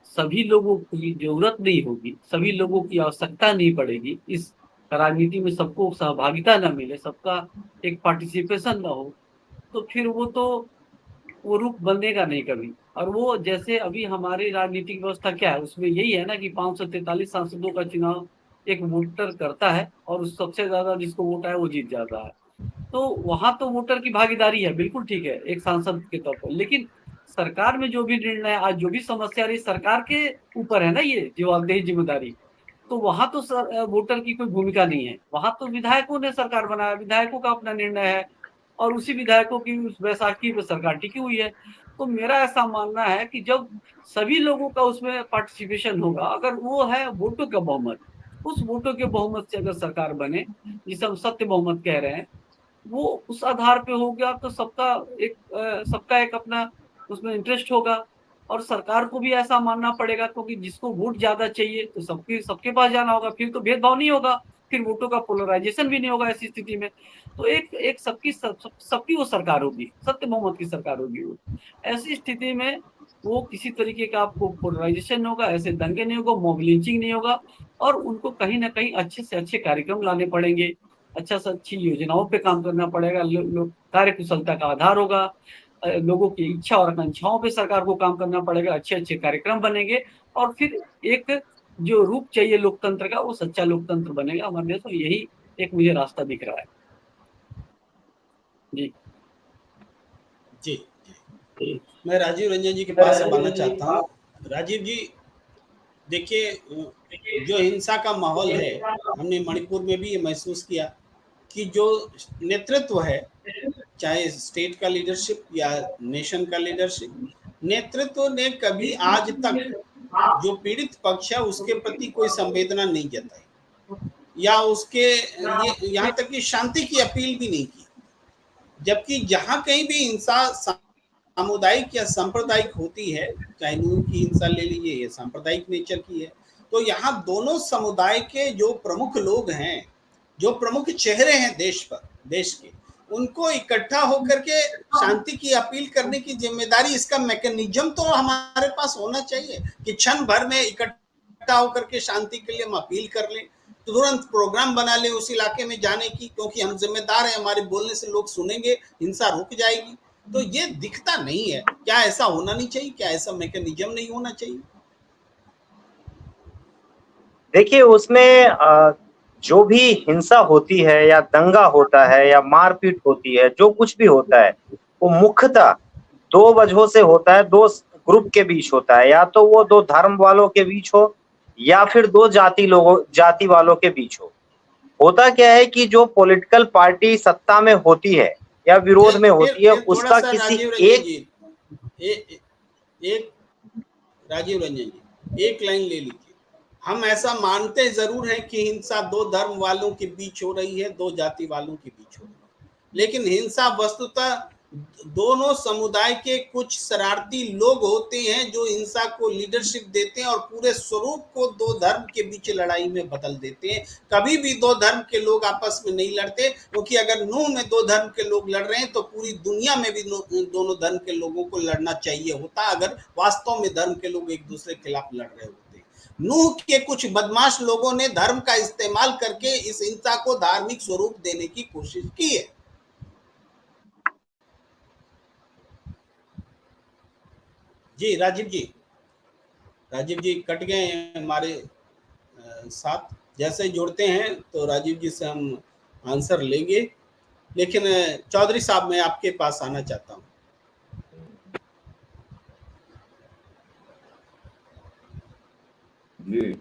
सभी लोगों की जरूरत नहीं होगी, सभी लोगों की आवश्यकता नहीं पड़ेगी, इस राजनीति में सबको सहभागिता न मिले, सबका एक पार्टिसिपेशन ना हो, तो फिर वो रूप बनेगा नहीं कभी। और वो जैसे अभी हमारी राजनीतिक व्यवस्था क्या है, उसमें यही है ना कि 543 सांसदों का चुनाव एक वोटर करता है और उस सबसे ज्यादा जिसको वोट है वो जीत जाता है। तो वहां तो वोटर की भागीदारी है, बिल्कुल ठीक है एक सांसद के तौर पर, लेकिन सरकार में जो भी निर्णय आज जो भी समस्या रही सरकार के ऊपर है ना, ये जवाबदेही जिम्मेदारी। तो वहां तो वोटर की कोई भूमिका नहीं है, वहां तो विधायकों ने सरकार बनाया, विधायकों का अपना निर्णय है और उसी विधायकों की उस बैसाखी पे सरकार टिकी हुई है। तो मेरा ऐसा मानना है कि जब सभी लोगों का उसमें पार्टिसिपेशन होगा, अगर वो है वोटों का बहुमत, उस वोटों के बहुमत से अगर सरकार बने, जिसे हम सत्य बहुमत कह रहे हैं, वो उस आधार पे हो गया तो सबका एक अपना उसमें इंटरेस्ट होगा। और सरकार को भी ऐसा मानना पड़ेगा, क्योंकि जिसको वोट ज्यादा चाहिए तो सबके पास जाना होगा, फिर तो भेदभाव नहीं होगा, फिर वोटों का पोलराइजेशन भी नहीं होगा ऐसी स्थिति में। तो एक एक सबकी वो सरकार होगी, सत्य बहुमत की सरकार होगी वो। ऐसी स्थिति में वो किसी तरीके का आपको पोलराइजेशन होगा, ऐसे दंगे नहीं होगा, मॉब लिंचिंग नहीं होगा, और उनको कहीं ना कहीं अच्छे से अच्छे कार्यक्रम लाने पड़ेंगे, अच्छा से अच्छी योजनाओं पे काम करना पड़ेगा। कार्य कुशलता का आधार होगा, लोगों की इच्छा और आकांक्षाओं पे सरकार को काम करना पड़ेगा, अच्छे अच्छे कार्यक्रम बनेंगे, और फिर एक जो रूप चाहिए लोकतंत्र का वो सच्चा लोकतंत्र बनेगा हमारे देश में। यही एक मुझे रास्ता दिख रहा है। जी जी जी। मैं राजीव रंजन जी के पास अब आना चाहता हूँ। राजीव जी, देखिए, जो हिंसा का माहौल है, हमने मणिपुर में भी ये महसूस किया कि जो नेतृत्व है, चाहे स्टेट का लीडरशिप या नेशन का लीडरशिप, नेतृत्व ने कभी आज तक जो पीड़ित पक्ष है उसके प्रति कोई संवेदना नहीं जताई या उसके लिए यहाँ तक कि शांति की अपील भी नहीं की। जबकि जहाँ कहीं भी हिंसा सामुदायिक या सांप्रदायिक होती है, चाहे नून की हिंसा ले लीजिए, ये सांप्रदायिक नेचर की है, तो यहाँ दोनों समुदाय के जो प्रमुख लोग हैं, जो प्रमुख चेहरे हैं देश के, उनको इकट्ठा होकर के शांति की अपील करने की जिम्मेदारी, इसका मैकेनिज्म तो हमारे पास होना चाहिए कि क्षण भर में इकट्ठा होकर के शांति के लिए हम अपील कर लें, तुरंत प्रोग्राम बना लें उस इलाके में जाने की, क्योंकि हम जिम्मेदार हैं, हमारे बोलने से लोग सुनेंगे, हिंसा रुक जाएगी। तो ये दिखता नहीं है। क्या ऐसा होना नहीं चाहिए? क्या ऐसा मैकेनिज्म नहीं होना चाहिए? देखिए, उसमें जो भी हिंसा होती है या दंगा होता है या मारपीट होती है, जो कुछ भी होता है, वो मुख्यतः दो वजहों से होता है, दो ग्रुप के बीच होता है। या तो वो दो धर्म वालों के बीच हो या फिर दो जाति वालों के बीच हो। होता क्या है कि जो पॉलिटिकल पार्टी सत्ता में होती है या विरोध में होती है, फिर थोड़ा उसका सा किसी राजीव रंजन जी, एक राजीव रंजन जी, एक लाइन ले लीजिए। हम ऐसा मानते जरूर हैं कि हिंसा दो धर्म वालों के बीच हो रही है, दो जाति वालों के बीच हो रही है, लेकिन हिंसा वस्तुतः दोनों समुदाय के कुछ शरारती लोग होते हैं जो हिंसा को लीडरशिप देते हैं और पूरे स्वरूप को दो धर्म के बीच लड़ाई में बदल देते हैं। कभी भी दो धर्म के लोग आपस में नहीं लड़ते, क्योंकि अगर नूह में दो धर्म के लोग लड़ रहे हैं तो पूरी दुनिया में भी दोनों धर्म के लोगों को लड़ना चाहिए होता, अगर वास्तव में धर्म के लोग एक दूसरे के खिलाफ लड़ रहे होते। नूह के कुछ बदमाश लोगों ने धर्म का इस्तेमाल करके इस हिंसा को धार्मिक स्वरूप देने की कोशिश की है। जी राजीव जी कट गए हैं हमारे साथ। जैसे जुड़ते हैं तो राजीव जी से हम आंसर लेंगे, लेकिन चौधरी साहब मैं आपके पास आना चाहता हूं। जी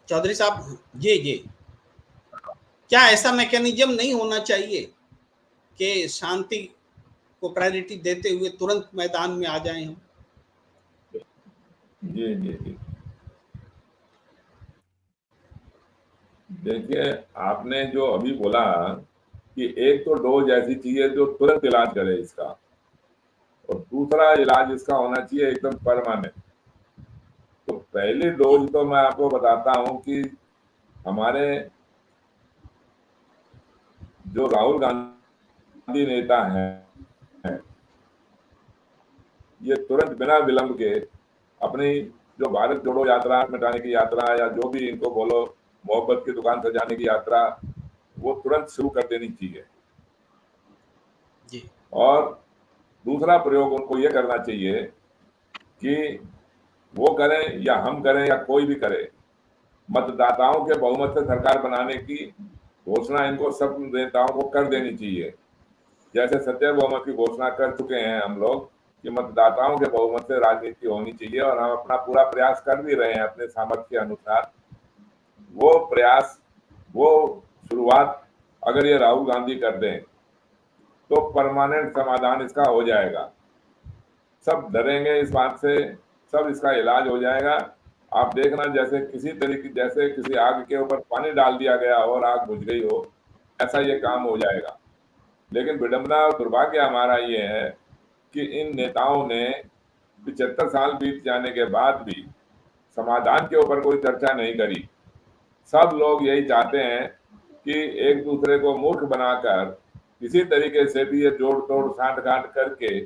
चौधरी साहब, जी क्या ऐसा मैकेनिज्म नहीं होना चाहिए कि शांति को प्रायोरिटी देते हुए तुरंत मैदान में आ जाएं हम? जी जी जी देखिए, आपने जो अभी बोला कि एक तो डोज ऐसी चीज है जो तुरंत इलाज करे इसका, और दूसरा इलाज इसका होना चाहिए एकदम परमानेंट। तो पहली डोज तो मैं आपको बताता हूं कि हमारे जो राहुल गांधी नेता हैं, ये तुरंत बिना विलंब के अपनी जो भारत जोड़ो यात्रा मिटाने की यात्रा, या जो भी इनको बोलो मोहब्बत की दुकान सजाने की यात्रा, वो तुरंत शुरू कर देनी चाहिए। जी। और दूसरा प्रयोग उनको ये करना चाहिए कि वो करें या हम करें या कोई भी करे, मतदाताओं के बहुमत से सरकार बनाने की घोषणा इनको सब नेताओं को कर देनी चाहिए। जैसे सत्य बहुमत की घोषणा कर चुके हैं हम लोग कि मतदाताओं के बहुमत से राजनीति होनी चाहिए, और हम अपना पूरा प्रयास कर भी रहे हैं अपने सामर्थ्य के अनुसार। वो प्रयास, वो शुरुआत अगर ये राहुल गांधी कर दें तो परमानेंट समाधान इसका हो जाएगा। सब डरेंगे इस बात से, सब इसका इलाज हो जाएगा। आप देखना, जैसे किसी तरीके, जैसे किसी आग के ऊपर पानी डाल दिया गया और आग बुझ गई हो, ऐसा ये काम हो जाएगा। लेकिन विडंबना और दुर्भाग्य हमारा ये है कि इन नेताओं ने 75 साल बीत जाने के बाद भी समाधान के ऊपर कोई चर्चा नहीं करी। सब लोग यही चाहते हैं कि एक दूसरे को मूर्ख बनाकर किसी तरीके से भी ये जोड़ तोड़ साठ गांठ करके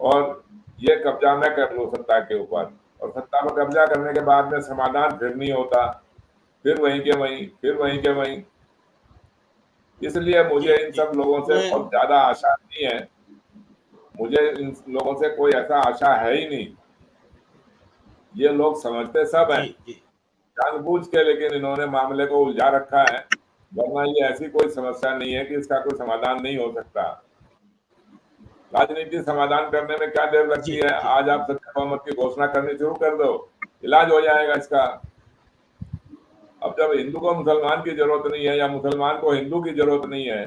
और ये कब्जा मैं कर लूं सत्ता के ऊपर, और सत्ता पर कब्जा करने के बाद में समाधान फिर नहीं होता, फिर वहीं के वहीं, फिर वहीं के वहीं। इसलिए मुझे इन सब लोगों से बहुत ज्यादा आशा नहीं है। मुझे इन लोगों से कोई ऐसा आशा है ही नहीं। ये लोग समझते सब हैं जानबूझ के, लेकिन इन्होंने मामले को उलझा रखा है। वरना ये ऐसी कोई समस्या नहीं है कि इसका कोई समाधान नहीं हो सकता। राजनीति समाधान करने में क्या देर लगती है? आज आप सत्य बहुमत की घोषणा करनी शुरू कर दो, इलाज हो जाएगा इसका। अब जब हिंदू को मुसलमान की जरूरत नहीं है या मुसलमान को हिंदू की जरूरत नहीं है,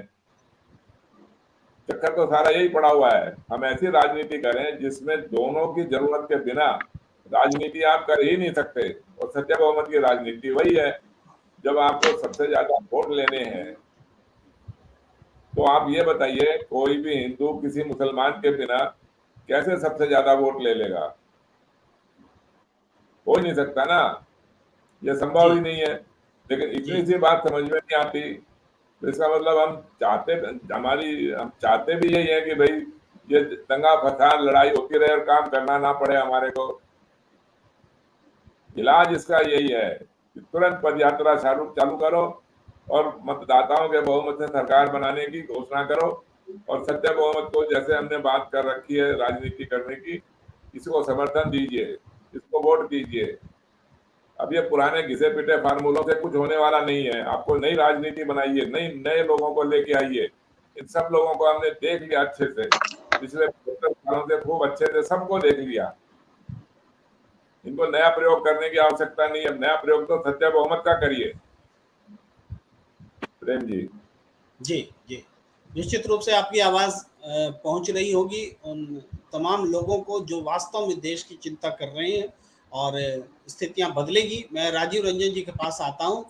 चक्कर तो सारा यही पड़ा हुआ है। हम ऐसी राजनीति करें जिसमें दोनों की जरूरत के बिना राजनीति आप कर ही नहीं सकते। और सत्य बहुमत की राजनीति वही है, जब आपको सबसे ज्यादा वोट लेने हैं तो आप ये बताइए, कोई भी हिंदू किसी मुसलमान के बिना कैसे सबसे ज्यादा वोट ले लेगा? हो ही नहीं सकता ना, ये संभव ही नहीं है। लेकिन इतनी सी बात समझ में नहीं आती तो इसका मतलब हम चाहते भी यही है कि भाई ये दंगा फसाद लड़ाई होती रहे और काम करना ना पड़े हमारे को। इलाज इसका यही है कि तुरंत पद यात्रा चालू करो और मतदाताओं के बहुमत से सरकार बनाने की घोषणा करो और सत्य बहुमत को, जैसे हमने बात कर रखी है राजनीति करने की, इसको समर्थन दीजिए, इसको वोट दीजिए। अब ये पुराने घिसे पिटे फार्मूलों से कुछ होने वाला नहीं है। आपको नई राजनीति बनाइए, नए लोगों को लेके आइए। इन सब लोगों को हमने देख लिया अच्छे से, पिछले 75 सालों से खूब अच्छे से सबको देख लिया। इनको नया प्रयोग करने की आवश्यकता नहीं है। नया प्रयोग तो सत्य बहुमत का करिए। प्रेम जी। जी जी, निश्चित रूप से आपकी आवाज पहुंच रही होगी उन तमाम लोगों को जो वास्तव में देश की चिंता कर रहे हैं और स्थितियां बदलेगी। मैं राजीव रंजन जी के पास आता हूं,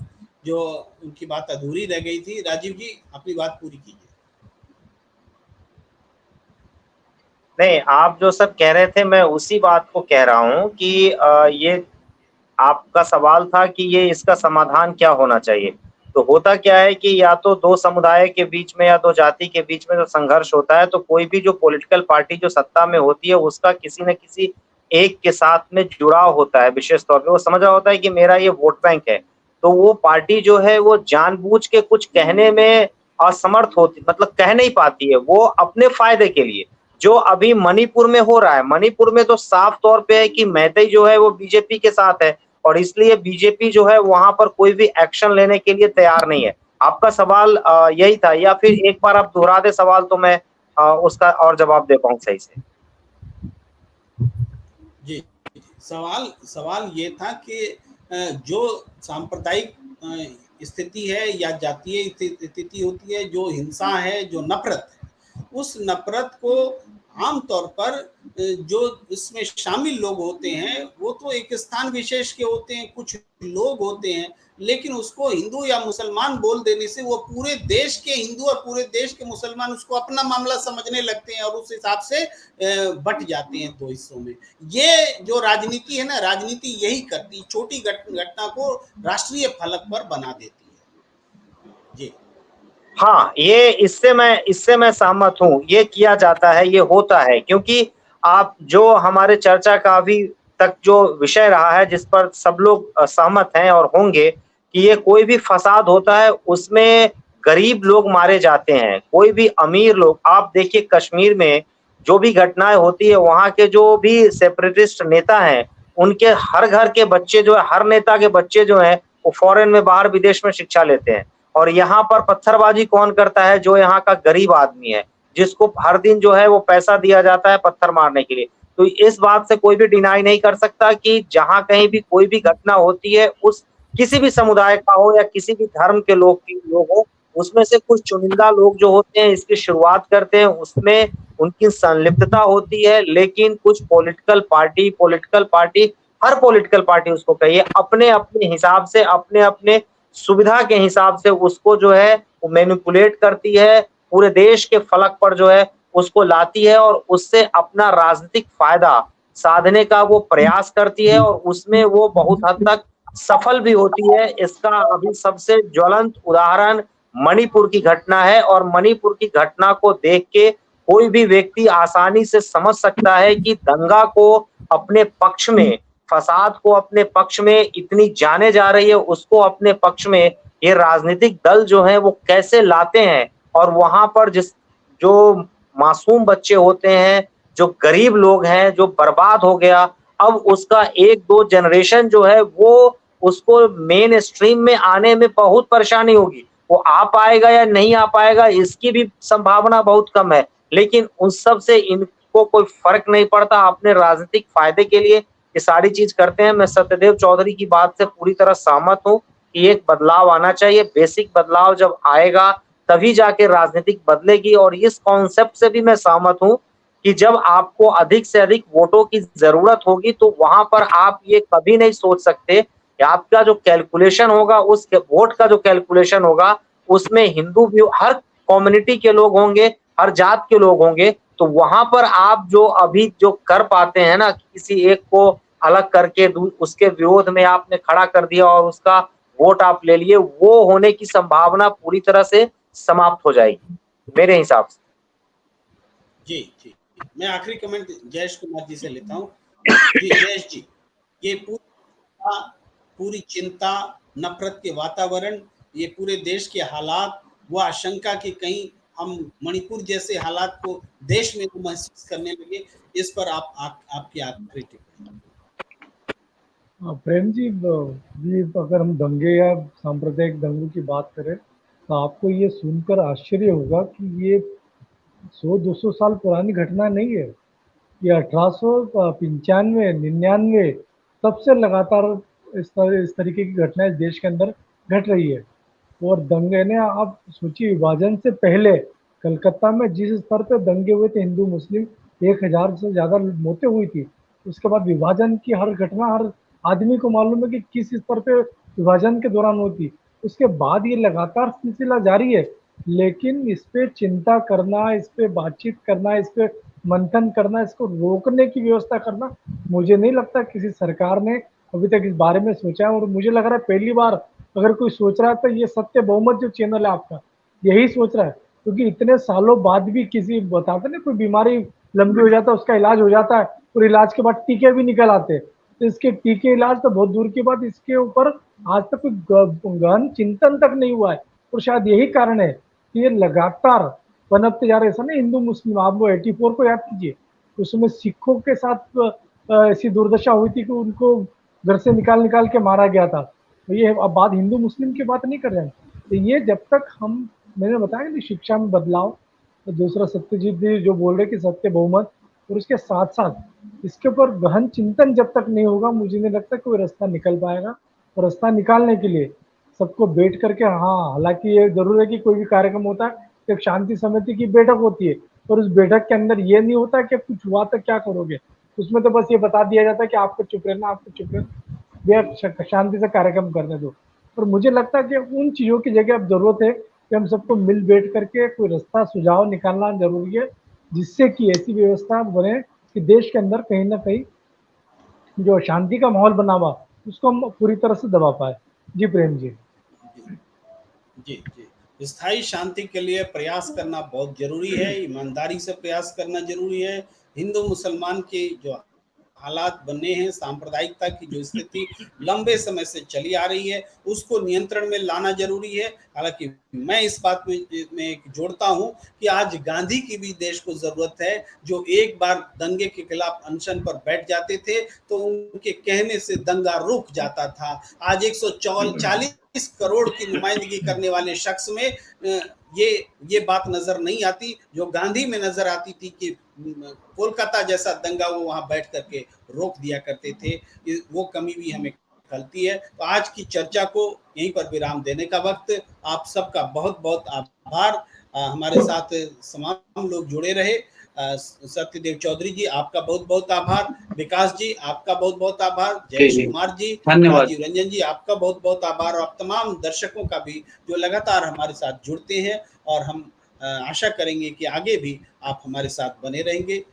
जो उनकी बात अधूरी रह गई थी। राजीव जी, अपनी बात पूरी कीजिए। नहीं, आप जो सब कह रहे थे मैं उसी बात को कह रहा हूं कि ये आपका सवाल था कि ये इसका समाधान क्या होना चाहिए। तो होता क्या है कि या तो दो समुदाय के बीच में या दो जाति के बीच में जो संघर्ष होता है, तो कोई भी जो पॉलिटिकल पार्टी जो सत्ता में होती है उसका किसी न किसी एक के साथ में जुड़ाव होता है। विशेष तौर पे वो समझ रहा होता है कि मेरा ये वोट बैंक है, तो वो पार्टी जो है वो जानबूझ के कुछ कहने में असमर्थ होती, मतलब कह नहीं पाती है वो अपने फायदे के लिए। जो अभी मणिपुर में हो रहा है, मणिपुर में तो साफ तौर पे है कि मैतेई जो है वो बीजेपी के साथ है और इसलिए बीजेपी जो है वहां पर कोई भी एक्शन लेने के लिए तैयार नहीं है। आपका सवाल यही था, या फिर एक बार आप दोहरा दे सवाल तो मैं उसका और जवाब दे पाऊं सही से। जी, सवाल ये था कि जो सांप्रदायिक स्थिति है या जातीय स्थिति होती है, जो हिंसा है, जो नफरत है, उस नफरत को आमतौर पर जो इसमें शामिल लोग होते हैं वो तो एक स्थान विशेष के होते हैं, कुछ लोग होते हैं, लेकिन उसको हिंदू या मुसलमान बोल देने से वो पूरे देश के हिंदू और पूरे देश के मुसलमान उसको अपना मामला समझने लगते हैं और उस हिसाब से बट जाते हैं दो हिस्सों में। ये जो राजनीति है ना, राजनीति यही करती, छोटी घटना को राष्ट्रीय फलक पर बना देती है। जी हाँ, ये इससे मैं सहमत हूँ। ये किया जाता है, ये होता है, क्योंकि आप जो हमारे चर्चा का अभी तक जो विषय रहा है जिस पर सब लोग सहमत हैं और होंगे कि ये कोई भी फसाद होता है उसमें गरीब लोग मारे जाते हैं, कोई भी अमीर लोग। आप देखिए कश्मीर में जो भी घटनाएं होती है, वहाँ के जो भी सेपरेटिस्ट नेता हैं उनके हर घर के बच्चे जो है, हर नेता के बच्चे जो हैं वो फॉरेन में, बाहर विदेश में शिक्षा लेते हैं। और यहाँ पर पत्थरबाजी कौन करता है? जो यहाँ का गरीब आदमी है, जिसको हर दिन जो है वो पैसा दिया जाता है पत्थर मारने के लिए। तो इस बात से कोई भी डिनाई नहीं कर सकता कि जहां कहीं भी कोई भी घटना होती है, उस किसी भी समुदाय का हो या किसी भी धर्म के लोग हो, उसमें से कुछ चुनिंदा लोग जो होते हैं इसकी शुरुआत करते हैं, उसमें उनकी संलिप्तता होती है। लेकिन कुछ पॉलिटिकल पार्टी हर पॉलिटिकल पार्टी उसको कहिए, अपने अपने हिसाब से, अपने अपने सुविधा के हिसाब से उसको जो है वो मैनिपुलेट करती है, पूरे देश के फलक पर जो है उसको लाती है और उससे अपना राजनीतिक फायदा साधने का वो प्रयास करती है और उसमें वो बहुत हद तक सफल भी होती है। इसका अभी सबसे ज्वलंत उदाहरण मणिपुर की घटना है और मणिपुर की घटना को देख के कोई भी व्यक्ति आसानी से समझ सकता है कि दंगा को अपने पक्ष में, फसाद को अपने पक्ष में इतनी जाने जा रही है, उसको अपने पक्ष में ये राजनीतिक दल जो है वो कैसे लाते हैं। और वहां पर जो मासूम बच्चे होते हैं, जो गरीब लोग हैं, जो बर्बाद हो गया, अब उसका एक दो जनरेशन जो है वो उसको मेन स्ट्रीम में आने में बहुत परेशानी होगी। वो आ पाएगा या नहीं आ पाएगा इसकी भी संभावना बहुत कम है, लेकिन उन सब से इनको कोई फर्क नहीं पड़ता। अपने राजनीतिक फायदे के लिए ये सारी चीज करते हैं। मैं सत्यदेव चौधरी की बात से पूरी तरह सहमत हूँ कि एक बदलाव आना चाहिए। बेसिक बदलाव जब आएगा तभी जाके राजनीतिक बदलेगी। और इस कॉन्सेप्ट से भी मैं सहमत हूँ कि जब आपको अधिक से अधिक वोटों की जरूरत होगी तो वहां पर आप ये कभी नहीं सोच सकते कि आपका जो कैलकुलेशन होगा, उस वोट का जो कैलकुलेशन होगा उसमें हिंदू भी, हर कम्युनिटी के लोग होंगे, हर जात के लोग होंगे। तो वहां पर आप जो अभी जो कर पाते हैं ना, किसी एक को अलग करके उसके विरोध में आपने खड़ा कर दिया और उसका वोट आप ले लिए, वो होने की संभावना पूरी तरह से समाप्त हो जाएगी मेरे हिसाब से। जी जी, मैं आखिरी कमेंट जयेश कुमार जी से लेता हूँ। जी जयेश जी, ये पूरी चिंता, नफरत के वातावरण, ये पूरे देश के हालात, वो आशंका कि कहीं हम मणिपुर जैसे हालात को देश में महसूस करने लगे, इस पर आपकी आखिरी टिप्पणी। प्रेम जी, ये अगर हम दंगे या सांप्रदायिक दंगों की बात करें तो आपको ये सुनकर आश्चर्य होगा कि ये 100-200 साल पुरानी घटना नहीं है। ये 1895, 99 तब से लगातार इस तरीके की घटनाएं देश के अंदर घट रही है। और दंगे ने, आप सोचिए, विभाजन से पहले कलकत्ता में जिस स्तर पे दंगे हुए थे, हिंदू मुस्लिम 1000 से ज़्यादा मौतें हुई थी। उसके बाद विभाजन की हर घटना हर आदमी को मालूम है कि किस स्तर पे विभाजन के दौरान होती। उसके बाद ये लगातार सिलसिला जारी है। लेकिन इस पे चिंता करना, इस पे बातचीत करना, इस पे मंथन करना, इसको रोकने की व्यवस्था करना, मुझे नहीं लगता किसी सरकार ने अभी तक इस बारे में सोचा है। और मुझे लग रहा है पहली बार अगर कोई सोच रहा है तो ये सत्य बहुमत जो चैनल है आपका, यही सोच रहा है। क्योंकि इतने सालों बाद भी किसी, बताते ना, कोई बीमारी लंबी हो जाता है, उसका इलाज हो जाता है और इलाज के बाद टीके भी निकल आते हैं, तो इसके टीके इलाज तो बहुत दूर की बात, इसके ऊपर आज तक कोई गहन चिंतन तक नहीं हुआ है। और शायद यही कारण है कि ये लगातार पनपते जा रहे। ऐसा ना, हिंदू मुस्लिम, आप वो 84 को याद कीजिए, उसमें सिखों के साथ ऐसी दुर्दशा हुई थी कि उनको घर से निकाल निकाल के मारा गया था। तो ये अब बात हिंदू मुस्लिम की बात नहीं कर रहे हैं। तो ये जब तक हम, मैंने बताया कि शिक्षा में बदलाव, तो दूसरा सत्यजीत जी जो बोल रहे कि सत्य बहुमत, और उसके साथ साथ इसके ऊपर गहन चिंतन जब तक नहीं होगा, मुझे नहीं लगता कोई रास्ता निकल पाएगा। और रास्ता निकालने के लिए सबको बैठ करके, हाँ, हालांकि ये जरूर है कि कोई भी कार्यक्रम होता है, एक शांति समिति की बैठक होती है, और उस बैठक के अंदर ये नहीं होता कि कुछ हुआ तो क्या करोगे, उसमें तो बस ये बता दिया जाता है कि आपको चुप रहना, आपको चुप रहना, शांति से कार्यक्रम करने दो। और मुझे लगता है कि उन चीजों की जगह अब जरूरत है कि हम सबको मिल बैठ करके कोई रास्ता, सुझाव निकालना जरूरी है, जिससे कि ऐसी व्यवस्था बने कि देश के अंदर कहीं ना कहीं जो शांति का माहौल बना हुआ, उसको हम पूरी तरह से दबा पाए। जी प्रेम जी। जी जी, स्थायी शांति के लिए प्रयास करना बहुत जरूरी है, ईमानदारी से प्रयास करना जरूरी है। हिंदू मुसलमान की जो हालात बने हैं, सांप्रदायिकता की जो स्थिति लंबे समय से चली आ रही है, उसको नियंत्रण में लाना जरूरी है। हालांकि मैं इस बात में जोड़ता हूं कि आज गांधी की भी देश को जरूरत है, जो एक बार दंगे के खिलाफ अनशन पर बैठ जाते थे तो उनके कहने से दंगा रुक जाता था। आज 140 करोड़ की नुमाइंदगी करने वाले शख्स में ये बात नजर नहीं आती जो गांधी में नजर आती थी कि कोलकाता जैसा दंगा वो वहां बैठ करके रोक दिया करते थे। वो कमी भी हमें खलती है। तो आज की चर्चा को यहीं पर विराम देने का वक्त। आप सबका बहुत बहुत आभार। हमारे साथ तमाम लोग जुड़े रहे। सत्यदेव चौधरी जी, आपका बहुत बहुत आभार। विकास जी, आपका बहुत बहुत आभार। जयेश कुमार जी, धन्यवाद। राजीव रंजन जी, आपका बहुत बहुत आभार। और तमाम दर्शकों का भी जो लगातार हमारे साथ जुड़ते हैं, और हम आशा करेंगे कि आगे भी आप हमारे साथ बने रहेंगे।